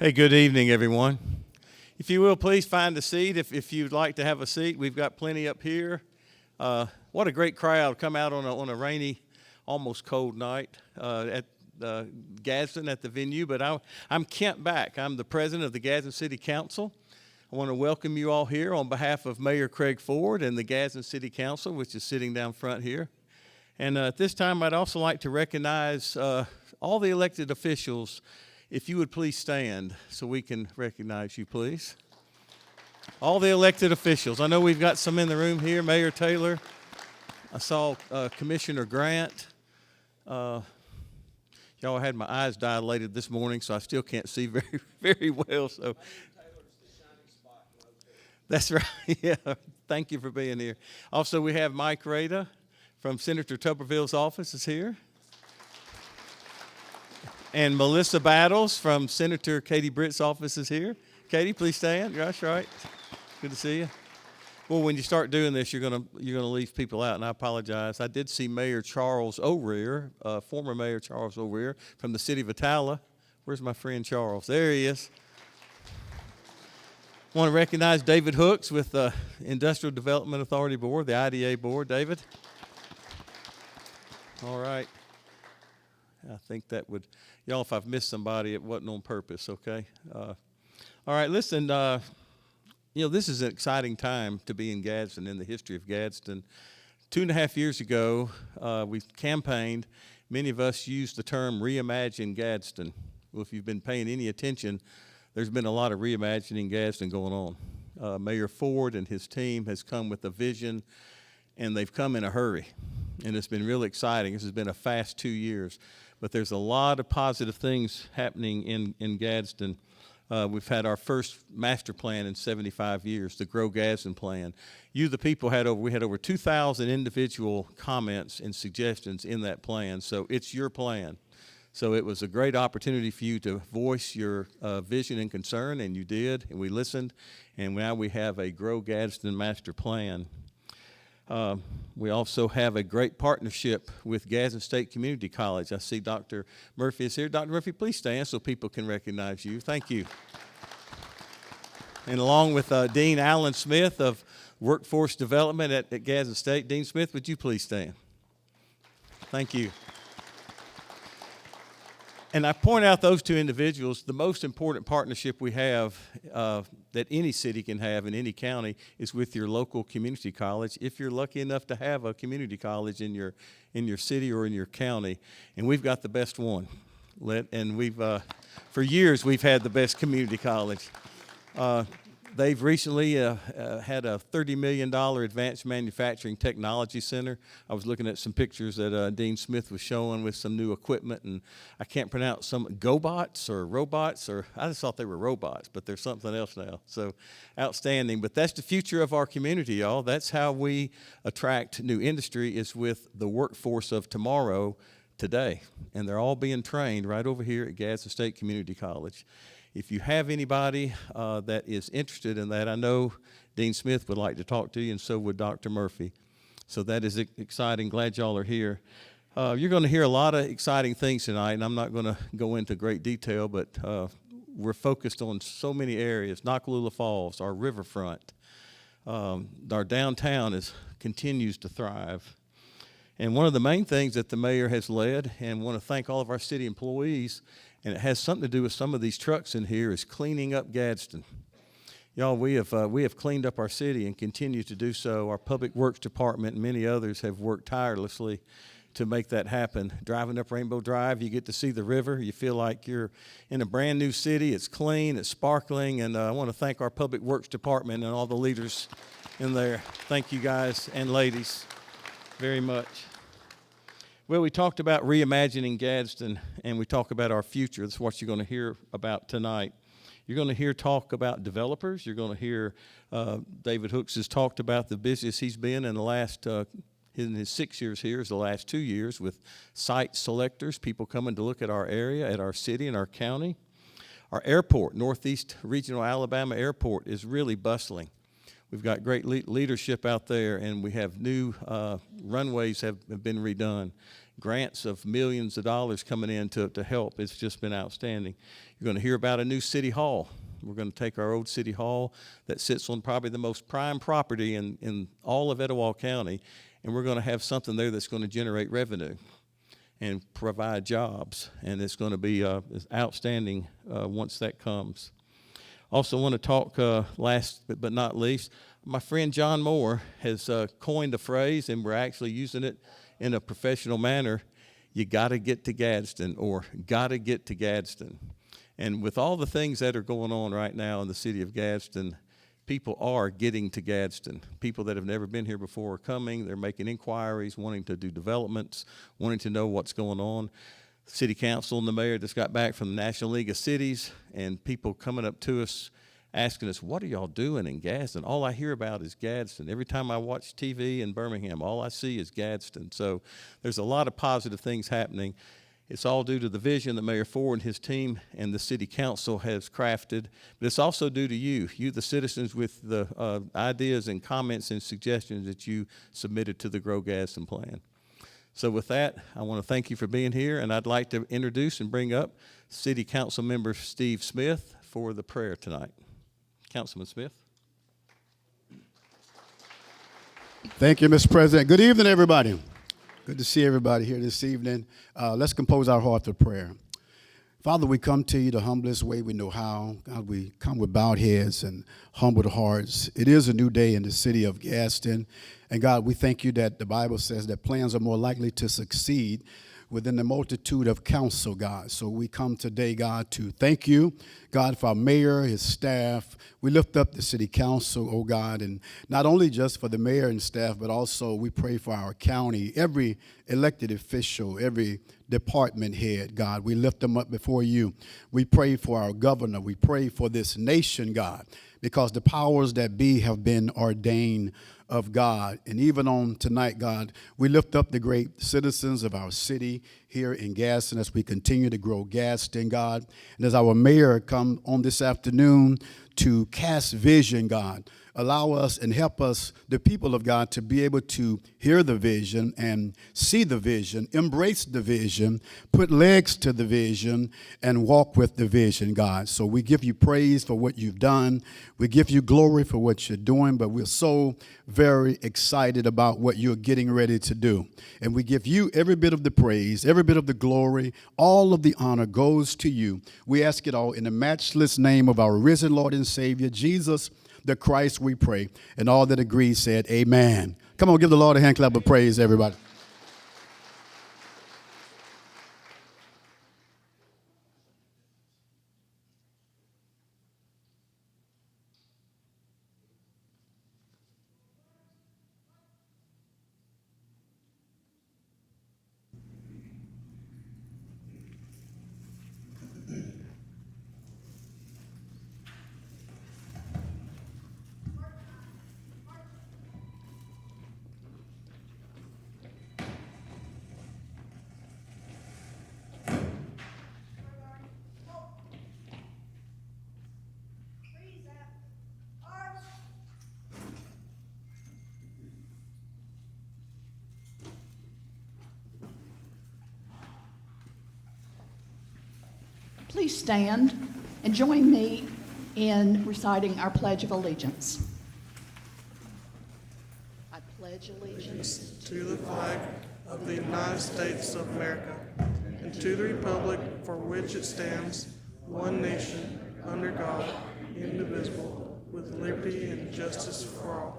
Hey, good evening, everyone. If you will, please find a seat. If you'd like to have a seat, we've got plenty up here. What a great crowd come out on a rainy, almost cold night at Gadsden at the venue. But I'm Kent Back. I'm the president of the Gadsden City Council. I want to welcome you all here on behalf of Mayor Craig Ford and the Gadsden City Council, which is sitting down front here. And at this time, I'd also like to recognize all the elected officials. If you would please stand so we can recognize you, please. All the elected officials. I know we've got some in the room here. Mayor Taylor. I saw Commissioner Grant. Y'all had my eyes dilated this morning, so I still can't see very well. So that's right. Yeah. Thank you for being here. Also, we have Mike Rada from Senator Tuberville's office is here. And Melissa Battles from Senator Katie Britt's office is here. Katie, please stand. That's right. Good to see you. Well, when you start doing this, you're gonna leave people out, and I apologize. I did see Mayor Charles O'Rear, former Mayor Charles O'Rear from the City of Attala. Where's my friend Charles? There he is. I want to recognize David Hooks with the Industrial Development Authority Board, the IDA Board. David. All right. I think that would, y'all, if I've missed somebody, it wasn't on purpose, okay? All right, listen, this is an exciting time to be in Gadsden, in the history of Gadsden. 2.5 years ago, we campaigned. Many of us used the term reimagine Gadsden. Well, if you've been paying any attention, there's been a lot of reimagining Gadsden going on. Mayor Ford and his team has come with a vision, and they've come in a hurry. And it's been really exciting. This has been a fast 2 years. But there's a lot of positive things happening in Gadsden. We've had our first master plan in 75 years, the Grow Gadsden plan. You, the people, we had over 2,000 individual comments and suggestions in that plan. So it's your plan. So it was a great opportunity for you to voice your vision and concern, and you did, and we listened. And now we have a Grow Gadsden master plan. We also have a great partnership with Gadsden State Community College. I see Dr. Murphy is here. Dr. Murphy, please stand so people can recognize you. Thank you. And along with Dean Allen Smith of Workforce Development at Gadsden State. Dean Smith, would you please stand? Thank you. And I point out those two individuals. The most important partnership we have that any city can have in any county is with your local community college, if you're lucky enough to have a community college in your city or in your county. And we've got the best one. And for years, we've had the best community college. They've recently had a $30 million advanced manufacturing technology center. I was looking at some pictures that Dean Smith was showing with some new equipment, and I can't pronounce some GoBots or robots, or I just thought they were robots, but they're something else now. So outstanding. But that's the future of our community, y'all. That's how we attract new industry, is with the workforce of tomorrow today. And they're all being trained right over here at Gadsden State Community College. If you have anybody that is interested in that, I know Dean Smith would like to talk to you, and so would Dr. Murphy. So that is exciting. Glad y'all are here. You're going to hear a lot of exciting things tonight, and I'm not going to go into great detail, but we're focused on so many areas. Nakalula Falls, our riverfront, our downtown continues to thrive. And one of the main things that the mayor has led, and want to thank all of our city employees, and it has something to do with some of these trucks in here, is cleaning up Gadsden. Y'all, we have cleaned up our city and continue to do so. Our Public Works Department and many others have worked tirelessly to make that happen. Driving up Rainbow Drive, you get to see the river. You feel like you're in a brand new city. It's clean, it's sparkling, and I want to thank our Public Works Department and all the leaders in there. Thank you guys and ladies very much. Well, we talked about reimagining Gadsden, and we talk about our future. That's what you're going to hear about tonight. You're going to hear talk about developers. You're going to hear David Hooks has talked about the business he's been in the last, in his 6 years here, is the last 2 years with site selectors, people coming to look at our area, at our city and our county. Our airport, Northeast Regional Alabama Airport, is really bustling. We've got great leadership out there, and we have new runways have been redone. grants of millions of dollars coming in to help. It's just been outstanding. You're going to hear about a new city hall. We're going to take our old city hall that sits on probably the most prime property in all of Etowah County, and we're going to have something there that's going to generate revenue and provide jobs, and it's going to be outstanding once that comes. Also want to talk last but not least, my friend John Moore has coined a phrase, and we're actually using it in a professional manner. You got to get to Gadsden, or got to get to Gadsden. And with all the things that are going on right now in the city of Gadsden, people are getting to Gadsden. People that have never been here before are coming. They're making inquiries, wanting to do developments, wanting to know what's going on. City Council and the mayor just got back from the National League of Cities, and people coming up to us asking us, what are y'all doing in Gadsden? All I hear about is Gadsden. Every time I watch TV in Birmingham, all I see is Gadsden. So there's a lot of positive things happening. It's all due to the vision that Mayor Ford and his team and the City Council has crafted, but it's also due to you, the citizens, with the ideas and comments and suggestions that you submitted to the Grow Gadsden plan. So with that, I want to thank you for being here, and I'd like to introduce and bring up City Council Member Steve Smith for the prayer tonight. Councilman Smith. Thank you, Mr. President. Good evening, everybody. Good to see everybody here this evening. Let's compose our heart to prayer. Father, we come to you the humblest way we know how. God, we come with bowed heads and humbled hearts. It is a new day in the city of Gadsden. And God, we thank you that the Bible says that plans are more likely to succeed within the multitude of counsel, God. So we come today, God, to thank you, God, for our mayor, his staff. We lift up the city council, oh God, and not only just for the mayor and staff, but also we pray for our county, every elected official, every department head, God. We lift them up before you. We pray for our governor. We pray for this nation, God, because the powers that be have been ordained of God. And even on tonight, God, we lift up the great citizens of our city here in Gadsden as we continue to grow Gadsden, God. And as our mayor come on this afternoon to cast vision, God, allow us and help us, the people of God, to be able to hear the vision and see the vision, embrace the vision, put legs to the vision, and walk with the vision, God. So we give you praise for what you've done. We give you glory for what you're doing, but we're so very excited about what you're getting ready to do. And we give you every bit of the praise, every bit of the glory, all of the honor goes to you. We ask it all in the matchless name of our risen Lord and Savior, Jesus the Christ, we pray. And all that agree said, amen. Come on, give the Lord a hand clap of praise, everybody. Please stand and join me in reciting our Pledge of Allegiance. I pledge allegiance to the flag of the United States of America and to the republic for which it stands, one nation, under God, indivisible, with liberty and justice for all.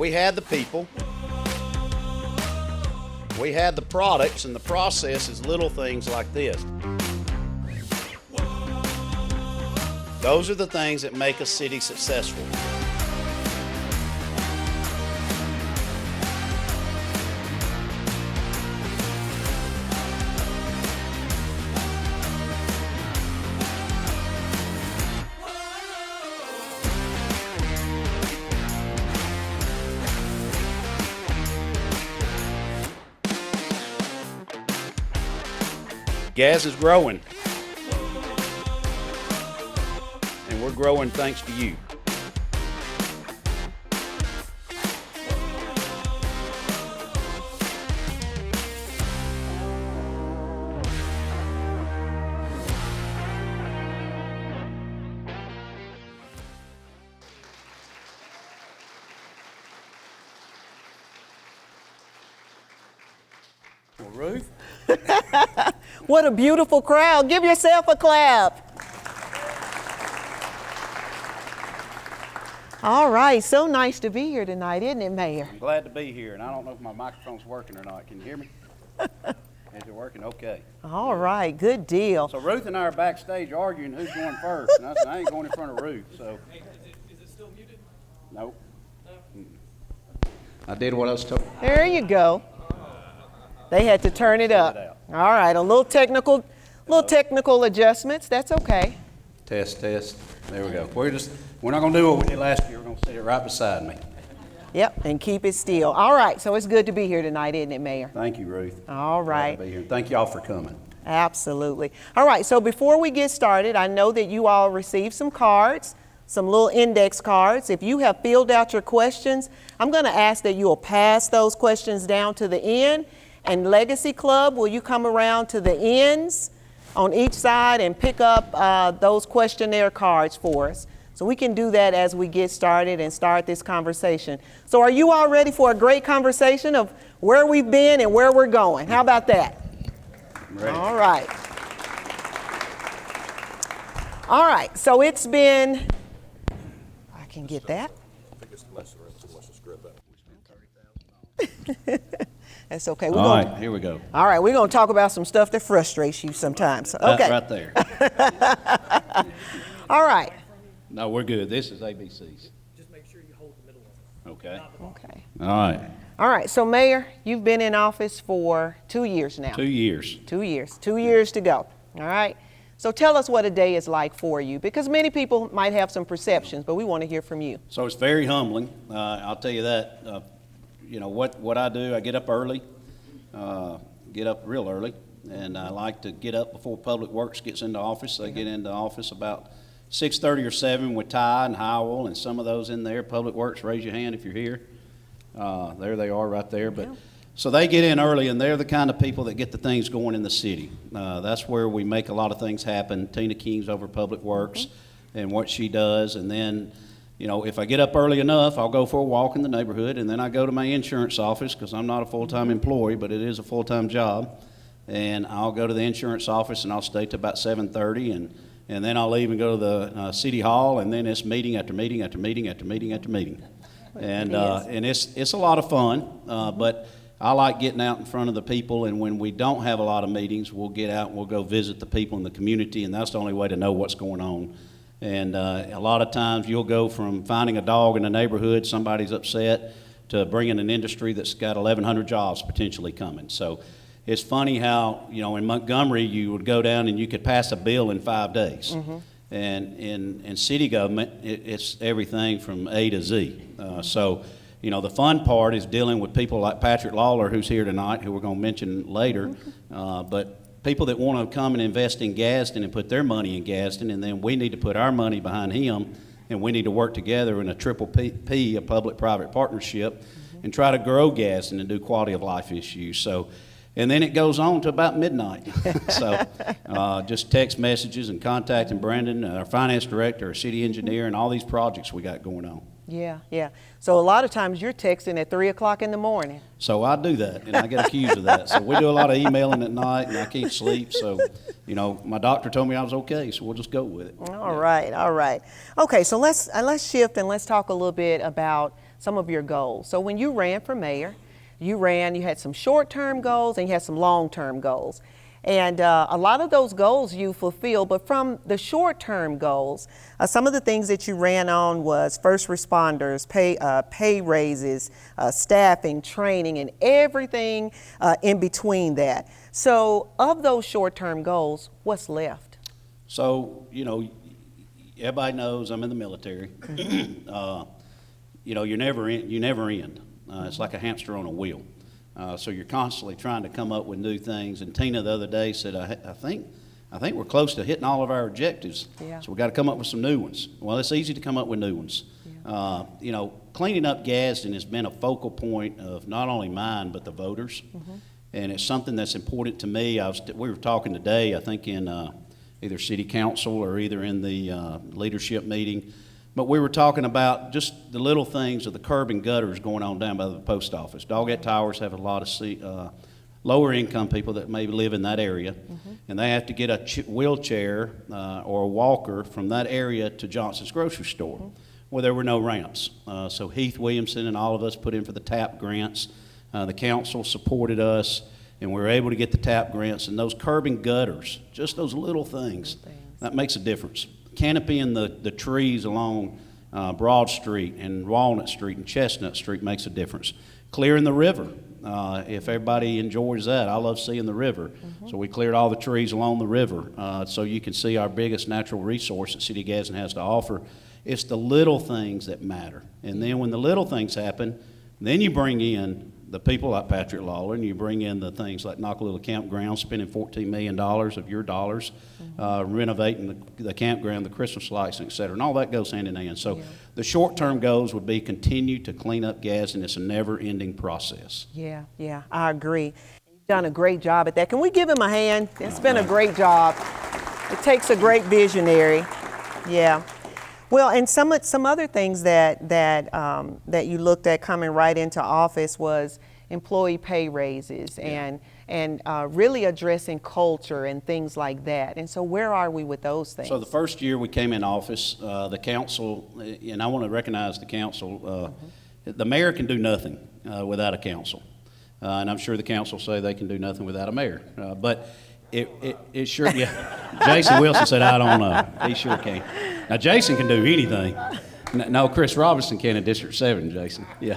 We had the people. We had the products, and the process is little things like this. Those are the things that make a city successful. Gas is growing, and we're growing thanks to you. Well, Ruth? What a beautiful crowd. Give yourself a clap. All right, so nice to be here tonight, isn't it, Mayor? I'm glad to be here, and I don't know if my microphone's working or not. Can you hear me? Is it working? Okay. All right, good deal. So Ruth and I are backstage arguing who's going first, and I said, I ain't going in front of Ruth, so. Hey, is it still muted? Nope. I did what I was told. There you go. They had to turn it up. All right, a little technical adjustments. That's okay. Test, test. There we go. We're not going to do what we did last year. We're going to sit it right beside me. Yep, and keep it still. All right, so it's good to be here tonight, isn't it, Mayor? Thank you, Ruth. All right. Glad to be here. Thank y'all for coming. Absolutely. All right, so before we get started, I know that you all received some cards, some little index cards. If you have filled out your questions, I'm going to ask that you will pass those questions down to the end. And Legacy Club, will you come around to the ends on each side and pick up those questionnaire cards for us? So we can do that as we get started and start this conversation. So are you all ready for a great conversation of where we've been and where we're going? How about that? I'm ready. All right. All right, so it's been, I can get that. That's okay. All right, here we go. All right, we're going to talk about some stuff that frustrates you sometimes. Okay. Right there. All right. No, we're good. This is ABCs. Just make sure you hold the middle one. Okay. Okay. All right. All right, so Mayor, you've been in office for 2 years now. 2 years. 2 years. 2 years to go. All right. So tell us what a day is like for you, because many people might have some perceptions, but we want to hear from you. So it's very humbling. I'll tell you that. You know, what I do, I get up early, get up real early, and I like to get up before Public Works gets into office. They get into office about 6:30 or 7 with Ty and Howell and some of those in there. Public Works, raise your hand if you're here. There they are right there. But so they get in early, and they're the kind of people that get the things going in the city. That's where we make a lot of things happen. Tina King's over Public Works and what she does, and then, you know, if I get up early enough, I'll go for a walk in the neighborhood, and then I go to my insurance office because I'm not a full-time employee, but it is a full-time job. And I'll go to the insurance office, and I'll stay till about 7:30, and then I'll leave and go to the city hall, and then it's meeting after meeting after meeting after meeting after meeting. And it's a lot of fun, but I like getting out in front of the people, and when we don't have a lot of meetings, we'll get out and we'll go visit the people in the community, and that's the only way to know what's going on. And a lot of times you'll go from finding a dog in the neighborhood, somebody's upset, to bringing an industry that's got 1,100 jobs potentially coming. So it's funny how, you know, in Montgomery you would go down and you could pass a bill in 5 days. And in city government, it's everything from A to Z. So, you know, the fun part is dealing with people like Patrick Lawler, who's here tonight, who we're going to mention later. But people that want to come and invest in Gadsden and put their money in Gadsden, and then we need to put our money behind him, and we need to work together in a triple P, a public-private partnership, and try to grow Gadsden and do quality of life issues. So, and then it goes on to about midnight. So just text messages and contacting Brandon, our finance director, our city engineer, and all these projects we got going on. Yeah, yeah. So a lot of times you're texting at 3 o'clock in the morning. So I do that, and I get accused of that. So we do a lot of emailing at night, and I can't sleep. So, you know, my doctor told me I was okay, so we'll just go with it. All right, all right. Okay, so let's shift and let's talk a little bit about some of your goals. So when you ran for mayor, you had some short-term goals and you had some long-term goals. And a lot of those goals you fulfilled, but from the short-term goals, some of the things that you ran on was first responders, pay raises, staffing, training, and everything in between that. So of those short-term goals, what's left? So, everybody knows I'm in the military. You never end. It's like a hamster on a wheel. So you're constantly trying to come up with new things. And Tina the other day said, I think we're close to hitting all of our objectives. Yeah. So we got to come up with some new ones. Well, it's easy to come up with new ones. Yeah. Cleaning up Gadsden has been a focal point of not only mine, but the voters. Mm-hmm. And it's something that's important to me. We were talking today, I think in either city council or either in the leadership meeting. But we were talking about just the little things of the curb and gutters going on down by the post office. Doggett Towers have a lot of lower income people that maybe live in that area, and they have to get a wheelchair or a walker from that area to Johnson's grocery store, where there were no ramps. So Heath Williamson and all of us put in for the TAP grants. The council supported us, and we were able to get the TAP grants. And those curb and gutters, just those little things, that makes a difference. Canopying the trees along Broad Street and Walnut Street and Chestnut Street makes a difference. Clearing the river, if everybody enjoys that, I love seeing the river. So we cleared all the trees along the river so you can see our biggest natural resource that City of Gadsden has to offer. It's the little things that matter. And then when the little things happen, then you bring in the people like Patrick Lawler, and you bring in the things like Knockalilla Campground, spending $14 million of your dollars, renovating the campground, the Christmas lights, et cetera, and all that goes hand in hand. So the short-term goals would be continue to clean up Gadsden. It's a never-ending process. Yeah, I agree. You've done a great job at that. Can we give him a hand? It's been a great job. It takes a great visionary. Yeah. Well, and some other things that you looked at coming right into office was employee pay raises and really addressing culture and things like that. And so where are we with those things? So the first year we came in office, the council, and I want to recognize the council, the mayor can do nothing without a council. And I'm sure the council say they can do nothing without a mayor. But it sure, yeah. Jason Wilson said, I don't know. He sure can. Now, Jason can do anything. No, Chris Robinson can in District 7, Jason. Yeah.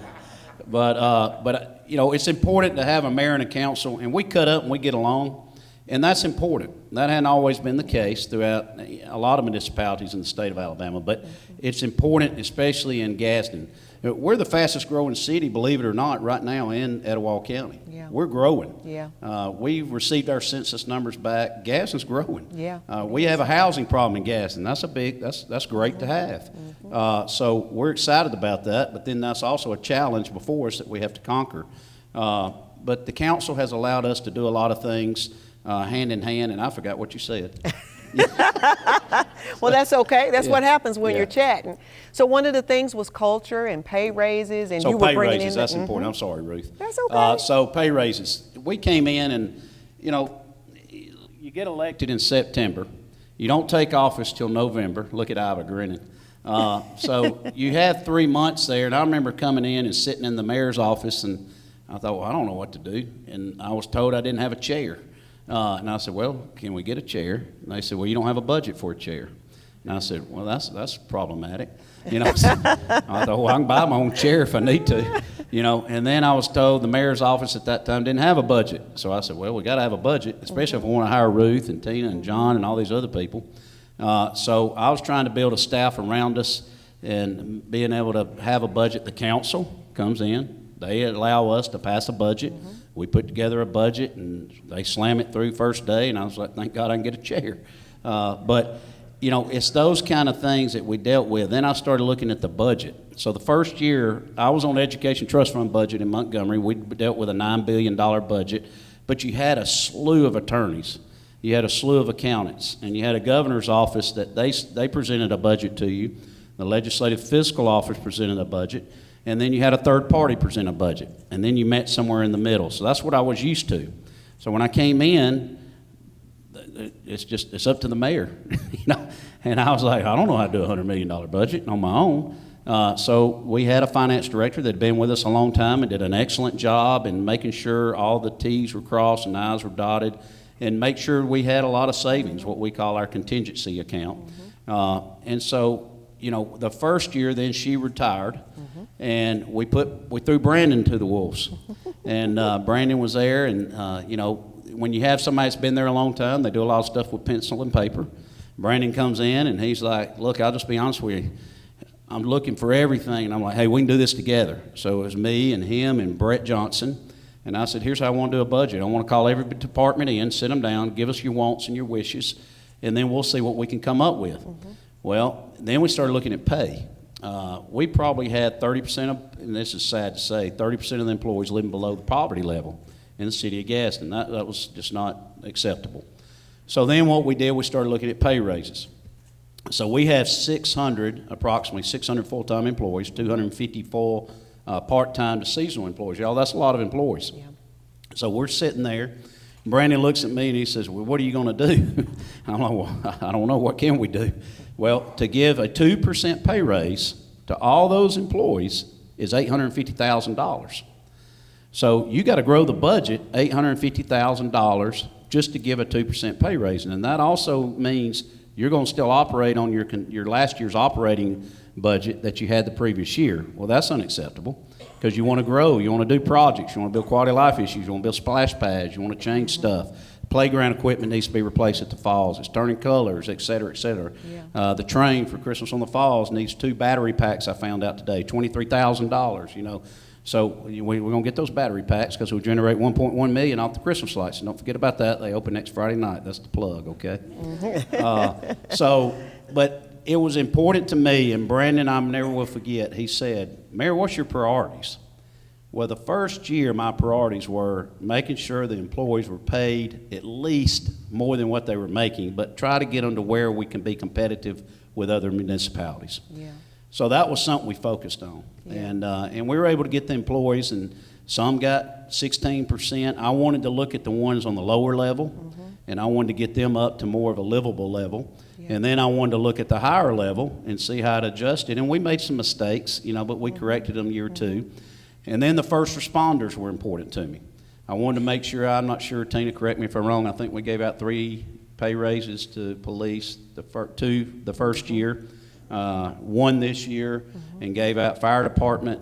But it's important to have a mayor and a council, and we cut up and we get along, and that's important. That hadn't always been the case throughout a lot of municipalities in the state of Alabama, but it's important, especially in Gadsden. We're the fastest growing city, believe it or not, right now in Etowah County. Yeah. We're growing. Yeah. We've received our census numbers back. Gadsden's growing. Yeah. We have a housing problem in Gadsden. That's great to have. So we're excited about that, but then that's also a challenge before us that we have to conquer. But the council has allowed us to do a lot of things hand in hand, and I forgot what you said. Well, that's okay. That's what happens when you're chatting. So one of the things was culture and pay raises, and so you were pay bringing raises, in. that's important. I'm sorry, Ruth. That's okay. So pay raises. We came in, and you get elected in September. You don't take office till November. Look at Iva grinning. So you had 3 months there, and I remember coming in and sitting in the mayor's office, and I thought, well, I don't know what to do, and I was told I didn't have a chair. And I said, well, can we get a chair? And they said, well, you don't have a budget for a chair. And I said, well, that's problematic. I thought, well, I can buy my own chair if I need to. And then I was told the mayor's office at that time didn't have a budget. So I said, well, we got to have a budget, especially if we want to hire Ruth and Tina and John and all these other people. So I was trying to build a staff around us and being able to have a budget. The council comes in. They allow us to pass a budget. We put together a budget, and they slam it through first day, and I was like, thank God I can get a chair. But it's those kind of things that we dealt with. Then I started looking at the budget. So the first year, I was on the Education Trust Fund budget in Montgomery. We dealt with a $9 billion budget, but you had a slew of attorneys. You had a slew of accountants, and you had a governor's office that they presented a budget to you. The Legislative Fiscal Office presented a budget. And then you had a third party present a budget. And then you met somewhere in the middle. So that's what I was used to. So when I came in, it's up to the mayor. And I was like, I don't know how to do a $100 million budget on my own. So we had a finance director that had been with us a long time and did an excellent job in making sure all the T's were crossed and I's were dotted, and make sure we had a lot of savings, what we call our contingency account. And so, you know, the first year then she retired, and we threw Brandon to the wolves. And Brandon was there, and you know, when you have somebody that's been there a long time, they do a lot of stuff with pencil and paper. Brandon comes in and he's like, look, I'll just be honest with you. I'm looking for everything. And I'm like, hey, we can do this together. So it was me and him and Brett Johnson. And I said, here's how I want to do a budget. I want to call every department in, sit them down, give us your wants and your wishes, and then we'll see what we can come up with. Well, then we started looking at pay. We probably had 30% of, and this is sad to say, 30% of the employees living below the poverty level in the city of Gadsden. That was just not acceptable. So then what we did, we started looking at pay raises. So we have approximately 600 full-time employees, 254 part-time to seasonal employees. Y'all, that's a lot of employees. Yeah. So we're sitting there. Brandon looks at me and he says, well, what are you going to do? I'm like, well, I don't know. What can we do? Well, to give a 2% pay raise to all those employees is $850,000. So you got to grow the budget $850,000 just to give a 2% pay raise. And that also means you're going to still operate on your last year's operating budget that you had the previous year. Well, that's unacceptable because you want to grow, you want to do projects, you want to build quality of life issues, you want to build splash pads, you want to change stuff. Playground equipment needs to be replaced at the falls. It's turning colors, et cetera, et cetera. Yeah. The train for Christmas on the Falls needs 2 battery packs, I found out today, $23,000, you know. So we're going to get those battery packs because we'll generate $1.1 million off the Christmas lights. And don't forget about that. They open next Friday night. That's the plug, okay? But it was important to me, and Brandon, I never will forget, he said, Mayor, what's your priorities? Well, the first year, my priorities were making sure the employees were paid at least more than what they were making, but try to get them to where we can be competitive with other municipalities. Yeah. So that was something we focused on. Yeah. And we were able to get the employees, and some got 16%. I wanted to look at the ones on the lower level, and I wanted to get them up to more of a livable level. Yeah. And then I wanted to look at the higher level and see how to adjust it. And we made some mistakes, you know, but we corrected them year two. And then the first responders were important to me. I wanted to make sure, I'm not sure, Tina, correct me if I'm wrong, I think we gave out 3 pay raises to police, 2 the first year, 1 this year, and gave out fire department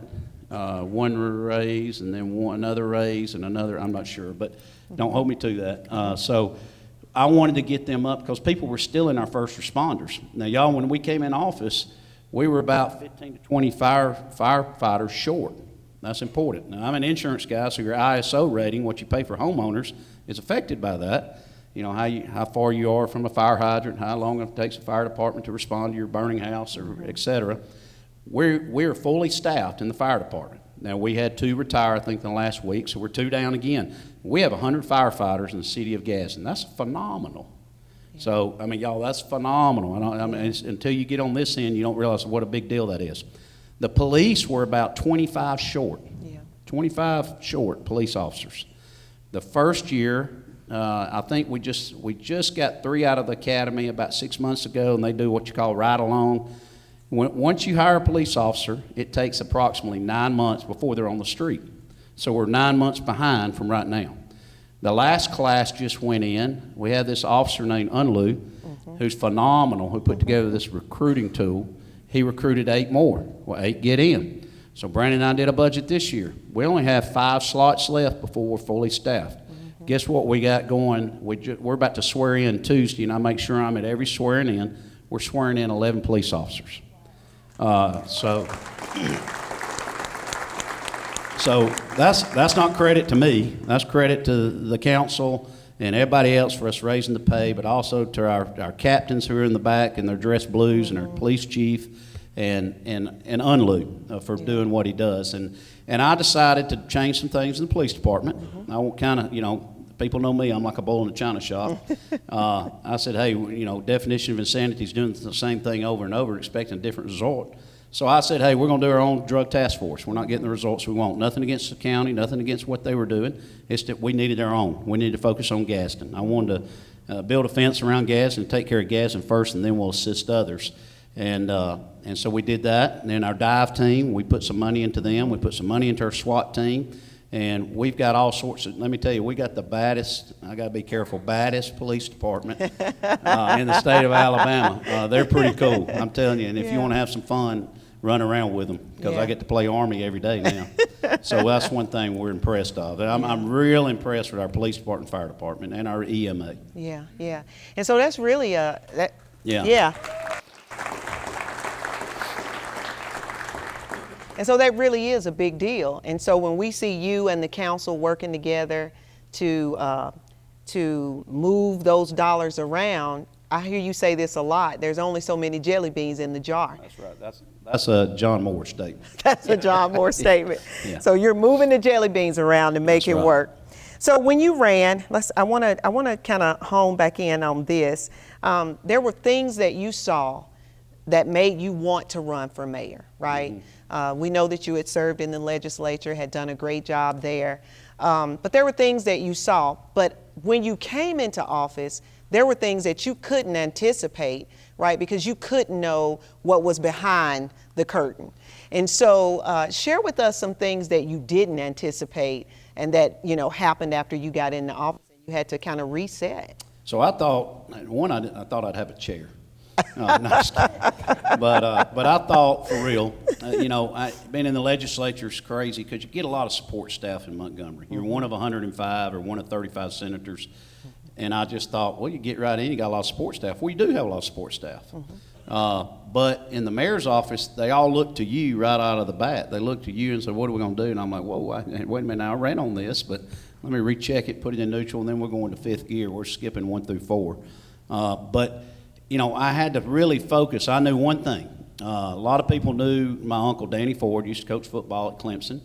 1 raise, and then another raise, and another, I'm not sure, but don't hold me to that. So I wanted to get them up because people were still in our first responders. Now, y'all, when we came in office, we were about 15 to 20 firefighters short. That's important. Now, I'm an insurance guy, so your ISO rating, what you pay for homeowners, is affected by that. You know, how far you are from a fire hydrant, how long it takes a fire department to respond to your burning house, or et cetera. We're fully staffed in the fire department. Now, we had 2 retire, I think, in the last week, so we're 2 down again. We have 100 firefighters in the city of Gadsden. That's phenomenal. Yeah. So, I mean, y'all, that's phenomenal. Until you get on this end, you don't realize what a big deal that is. The police were about 25 short. Yeah. 25 short police officers. The first year, I think we just got 3 out of the academy about 6 months ago, and they do what you call ride along. Once you hire a police officer, it takes approximately 9 months before they're on the street. So we're 9 months behind from right now. The last class just went in. We had this officer named Unlu, who's phenomenal, who put together this recruiting tool. He recruited 8 more. Well, 8 get in. So Brandon and I did a budget this year. We only have 5 slots left before we're fully staffed. Guess what we got going? We're about to swear in Tuesday, and I make sure I'm at every swearing in. We're swearing in 11 police officers. So that's not credit to me. That's credit to the council and everybody else for us raising the pay, but also to our captains who are in the back and their dress blues, and our police chief and Unlu for doing what he does. And I decided to change some things in the police department. I want kind of, you know, people know me, I'm like a bull in a china shop. I said, hey, you know, definition of insanity is doing the same thing over and over, expecting a different result. So I said, hey, we're going to do our own drug task force. We're not getting the results we want. Nothing against the county, nothing against what they were doing. It's that we needed our own. We needed to focus on Gadsden. I wanted to build a fence around Gadsden and take care of Gadsden first, and then we'll assist others. And so we did that. And then our dive team, we put some money into them. We put some money into our SWAT team. And we've got all sorts of, let me tell you, we got the baddest, I got to be careful, baddest police department in the state of Alabama. They're pretty cool, I'm telling you. And if you want to have some fun, run around with them, because I get to play Army every day now. So that's one thing we're impressed of. And I'm real impressed with our police department, fire department, and our EMA. Yeah, yeah. And so that's really Yeah. Yeah. And so that really is a big deal. And so when we see you and the council working together to move those dollars around, I hear you say this a lot. There's only so many jelly beans in the jar. That's right. That's a John Moore statement. That's a John Moore statement. Yeah. So you're moving the jelly beans around to make That's it right. work. So when you ran, I want to kind of hone back in on this. There were things that you saw that made you want to run for mayor, right? Mm-hmm. We know that you had served in the legislature, had done a great job there. But there were things that you saw. But when you came into office, there were things that you couldn't anticipate, right? Because you couldn't know what was behind the curtain. And so share with us some things that you didn't anticipate and that, happened after you got into office and you had to kind of reset. So I thought, I thought I'd have a chair. No, just kidding. But I thought, for real, being in the legislature is crazy because you get a lot of support staff in Montgomery. You're one of 105 or one of 35 senators. And I just thought, well, you get right in, you got a lot of support staff. We do have a lot of support staff. But in the mayor's office, they all look to you right out of the bat. They look to you and say, what are we going to do? And I'm like, whoa, wait a minute, I ran on this, but let me recheck it, put it in neutral, and then we're going to fifth gear. We're skipping 1 through 4. But I had to really focus. I knew one thing. A lot of people knew my uncle, Danny Ford, used to coach football at Clemson.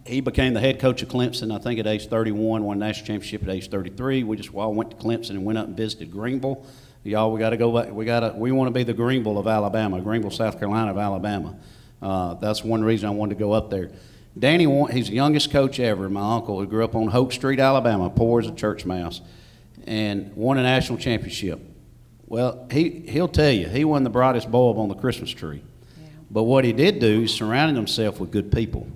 He became the head coach of Clemson, I think, at age 31, won a national championship at age 33. We just all went to Clemson and went up and visited Greenville. Y'all, we got to go back. We want to be the Greenville of Alabama, Greenville, South Carolina of Alabama. That's one reason I wanted to go up there. Danny, he's the youngest coach ever, my uncle, who grew up on Hope Street, Alabama, poor as a church mouse, and won a national championship. Well, he'll tell you, he wasn't the brightest bulb on the Christmas tree. Yeah. But what he did do, he surrounded himself with good people.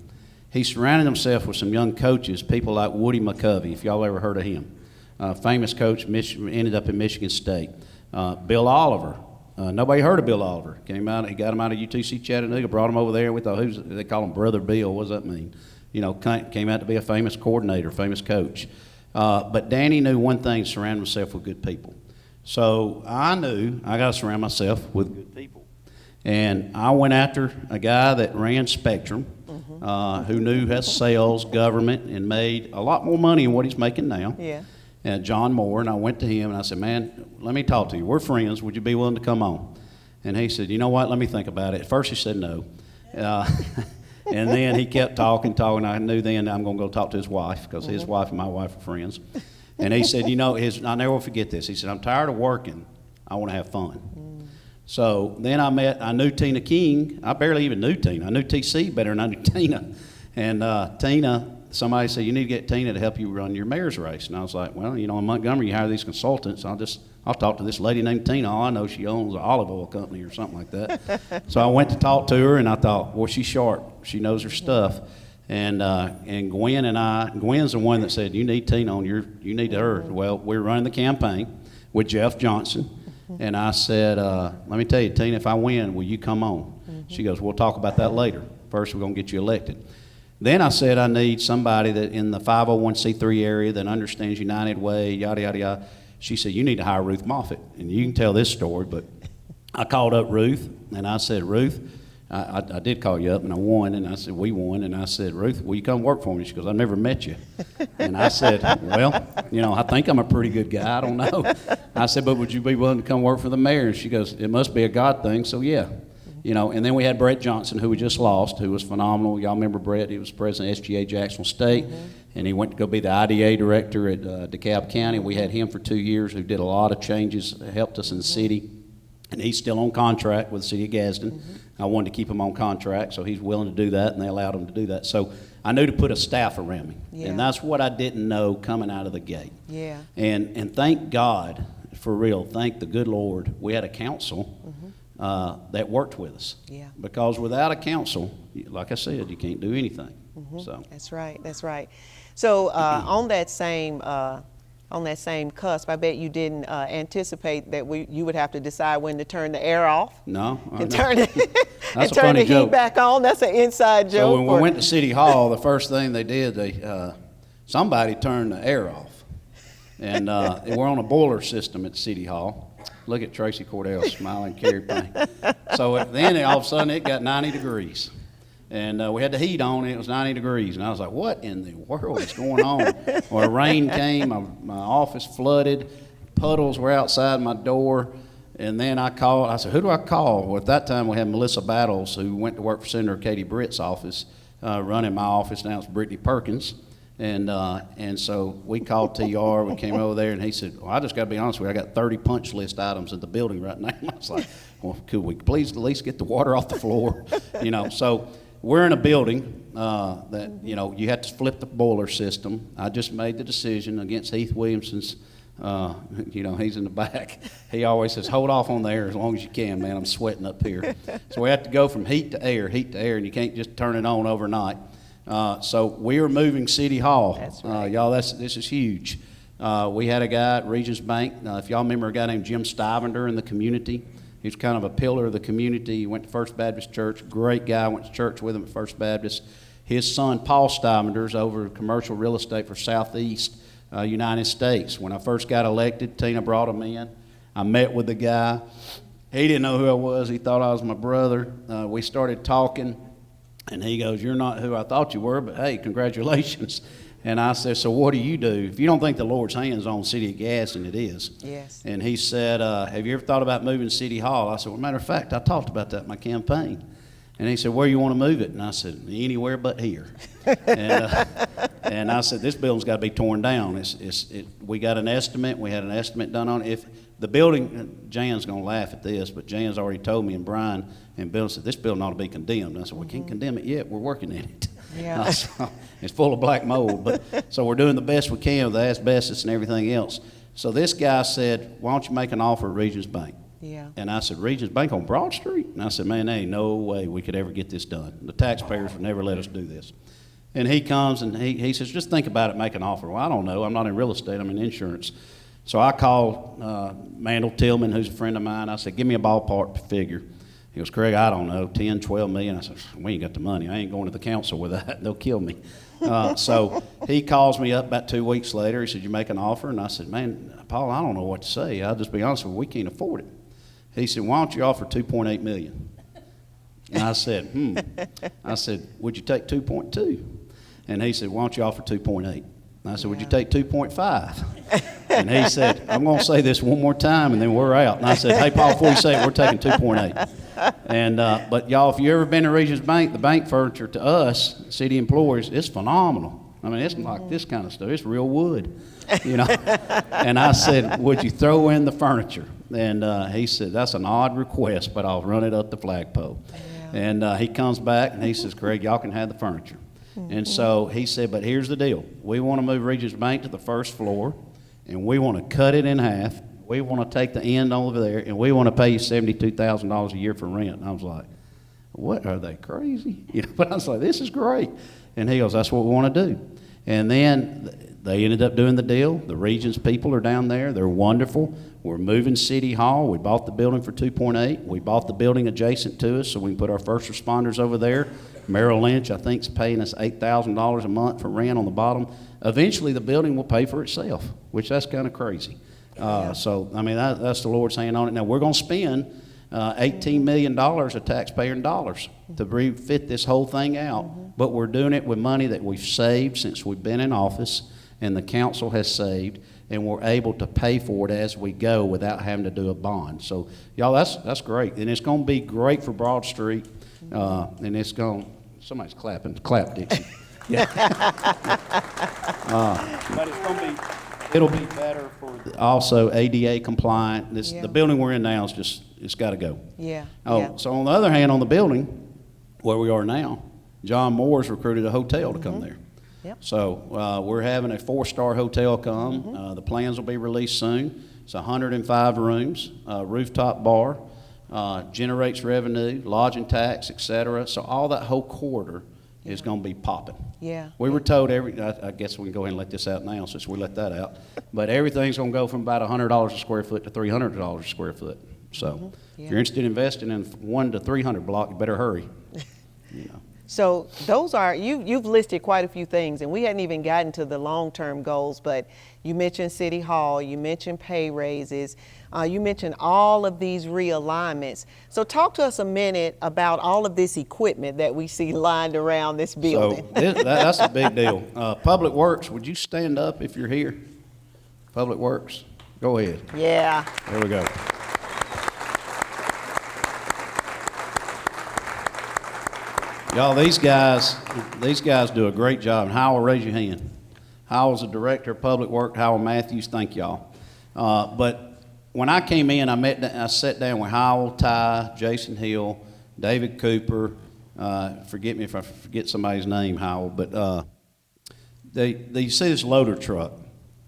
He surrounded himself with some young coaches, people like Woody McCovey, if y'all ever heard of him. Famous coach, ended up in Michigan State. Bill Oliver. Nobody heard of Bill Oliver. He got him out of UTC Chattanooga, brought him over there. We thought, they call him Brother Bill. What does that mean? Came out to be a famous coordinator, famous coach. But Danny knew one thing, surround himself with good people. So I knew I got to surround myself with good people. And I went after a guy that ran Spectrum, who knew has sales, government, and made a lot more money than what he's making now. Yeah. John Moore, and I went to him and I said, man, let me talk to you. We're friends. Would you be willing to come on? And he said, you know what, let me think about it. At first he said no. And then he kept talking. I knew then I'm going to go talk to his wife because his wife and my wife are friends. And he said, I'll never forget this. He said, I'm tired of working. I want to have fun. So then I knew Tina King. I barely even knew Tina. I knew TC better than I knew Tina. And Tina, somebody said, you need to get Tina to help you run your mayor's race. And I was like, well, in Montgomery, you hire these consultants. I'll talk to this lady named Tina. All I know, she owns an olive oil company or something like that. So I went to talk to her, and I thought, well, she's sharp. She knows her stuff. And Gwen's the one that said, you need Tina on you need her. Well, we're running the campaign with Jeff Johnson. And I said, let me tell you, Tina, if I win, will you come on? She goes, we'll talk about that later. First, we're going to get you elected. Then I said, I need somebody that in the 501c3 area that understands United Way, yada, yada, yada. She said, you need to hire Ruth Moffatt. And you can tell this story, but I called up Ruth, and I said, Ruth, I did call you up, and I won, and I said, we won, and I said, Ruth, will you come work for me? She goes, I've never met you. And I said, well, I think I'm a pretty good guy. I don't know. I said, but would you be willing to come work for the mayor? And she goes, it must be a God thing, so yeah. And then we had Brett Johnson, who we just lost, who was phenomenal. Y'all remember Brett? He was president of SGA Jacksonville State, and he went to go be the IDA director at DeKalb County. We had him for 2 years, who did a lot of changes, helped us in the city, and he's still on contract with the City of Gadsden. I wanted to keep him on contract, so he's willing to do that, and they allowed him to do that. So I knew to put a staff around me, and that's what I didn't know coming out of the gate. And thank God, for real, thank the good Lord, we had a council that worked with us. Yeah. Because without a council, like I said, you can't do anything. So That's right. That's right. So on that same cusp, I bet you didn't anticipate that you would have to decide when to turn the air off no, and turn it and That's a turn funny the heat joke. back on. That's an inside joke. So when we went to City Hall, the first thing they did, somebody turned the air off, and we're on a boiler system at City Hall. Look at Tracy Cordell smiling, Carrie Payne. So then all of a sudden it got 90 degrees. And we had the heat on, and it was 90 degrees. And I was like, what in the world is going on? Well, rain came, my office flooded, puddles were outside my door. And then I said, who do I call? Well, at that time we had Melissa Battles, who went to work for Senator Katie Britt's office, running my office. Now it's Brittany Perkins. And so we called TR, we came over there, and he said, well, I just got to be honest with you, I got 30 punch list items in the building right now. I was like, well, could we please at least get the water off the floor? So we're in a building that, you have to flip the boiler system. I just made the decision against Heath Williamson's, he's in the back. He always says, hold off on the air as long as you can, man. I'm sweating up here. So we have to go from heat to air, and you can't just turn it on overnight. So we are moving City Hall. That's right. Y'all, this is huge. We had a guy at Regions Bank. If y'all remember a guy named Jim Stivender in the community, he's kind of a pillar of the community. He went to First Baptist Church. Great guy. Went to church with him at First Baptist. His son, Paul Stivender, is over commercial real estate for Southeast United States. When I first got elected, Tina brought him in. I met with the guy. He didn't know who I was. He thought I was my brother. We started talking. And he goes, you're not who I thought you were, but hey, congratulations. And I said, so what do you do? If you don't think the Lord's hand's on City of Gadsden, it is. Yes. And he said, have you ever thought about moving City Hall? I said, well, matter of fact, I talked about that in my campaign. And he said, where do you want to move it? And I said, anywhere but here. And I said, this building's got to be torn down. We got an estimate. We had an estimate done on it. If the building, Jan's going to laugh at this, but Jan's already told me, and Brian and Bill said, this building ought to be condemned. And I said, we can't condemn it yet. We're working in it. Yeah. So it's full of black mold. So we're doing the best we can with the asbestos and everything else. So this guy said, why don't you make an offer at Regions Bank? Yeah. And I said, Regions Bank on Broad Street? And I said, man, there ain't no way we could ever get this done. The taxpayers would never let us do this. And he comes and he says, just think about it, make an offer. Well, I don't know. I'm not in real estate. I'm in insurance. So I called Mandel Tillman, who's a friend of mine. I said, give me a ballpark figure. He goes, Craig, I don't know, 10, 12 million. I said, we ain't got the money. I ain't going to the council with that. They'll kill me. So he calls me up about 2 weeks later. He said, you make an offer? And I said, man, Paul, I don't know what to say. I'll just be honest with you, we can't afford it. He said, why don't you offer $2.8 million? And I said, I said, would you take 2.2? And he said, why don't you offer 2.8? And I said, would you take 2.5? And he said, I'm going to say this one more time and then we're out. And I said, hey, Paul, before you say it, we're taking 2.8. And, but y'all, if you've ever been to Regions Bank, the bank furniture to us, city employees, it's phenomenal. I mean, it's like this kind of stuff. It's real wood, And I said, would you throw in the furniture? And he said, that's an odd request, but I'll run it up the flagpole. Yeah. And he comes back and he says, Craig, y'all can have the furniture. And so he said, but here's the deal. We want to move Regions Bank to the first floor, and we want to cut it in half. We want to take the end over there, and we want to pay you $72,000 a year for rent. And I was like, what, are they crazy? But I was like, this is great. And he goes, that's what we want to do. And then they ended up doing the deal. The Regions people are down there. They're wonderful. We're moving City Hall. We bought the building for 2.8. We bought the building adjacent to us so we can put our first responders over there. Merrill Lynch, I think, is paying us $8,000 a month for rent on the bottom. Eventually, the building will pay for itself, which that's kind of crazy. So, I mean, that's the Lord's hand on it. Now, we're going to spend $18 million of taxpayer dollars to refit this whole thing out, but we're doing it with money that we've saved since we've been in office, and the council has saved, and we're able to pay for it as we go without having to do a bond. So, y'all, that's great, and it's going to be great for Broad Street, and it's going. Somebody's clapping. Clap, Dixie. Yeah. But it's going to be. It'll be better for also ADA compliant. The building we're in now is just, it's got to go. Yeah. So on the other hand, on the building where we are now, John Moore's recruited a hotel to come there. Yep. So we're having a 4-star hotel come. The plans will be released soon. It's 105 rooms, rooftop bar. generates revenue, lodging tax, et cetera. So all that whole corridor is going to be popping. Yeah. We were told I guess we can go ahead and let this out now since we let that out, but everything's going to go from about $100 a square foot to $300 a square foot. So if you're interested in investing in 1 to 300 block, you better hurry. You know. So those are, you've listed quite a few things, and we hadn't even gotten to the long-term goals, but you mentioned City Hall, you mentioned pay raises, you mentioned all of these realignments. So talk to us a minute about all of this equipment that we see lined around this building. So that's a big deal. Public Works, would you stand up if you're here? Public Works, go ahead. Yeah. There we go. Y'all, these guys do a great job. And Howell, raise your hand. Howell's the director of Public Works. Howell Matthews, thank y'all. But when I came in, I sat down with Howell, Ty, Jason Hill, David Cooper. Forget me if I forget somebody's name, Howell. But you see this loader truck.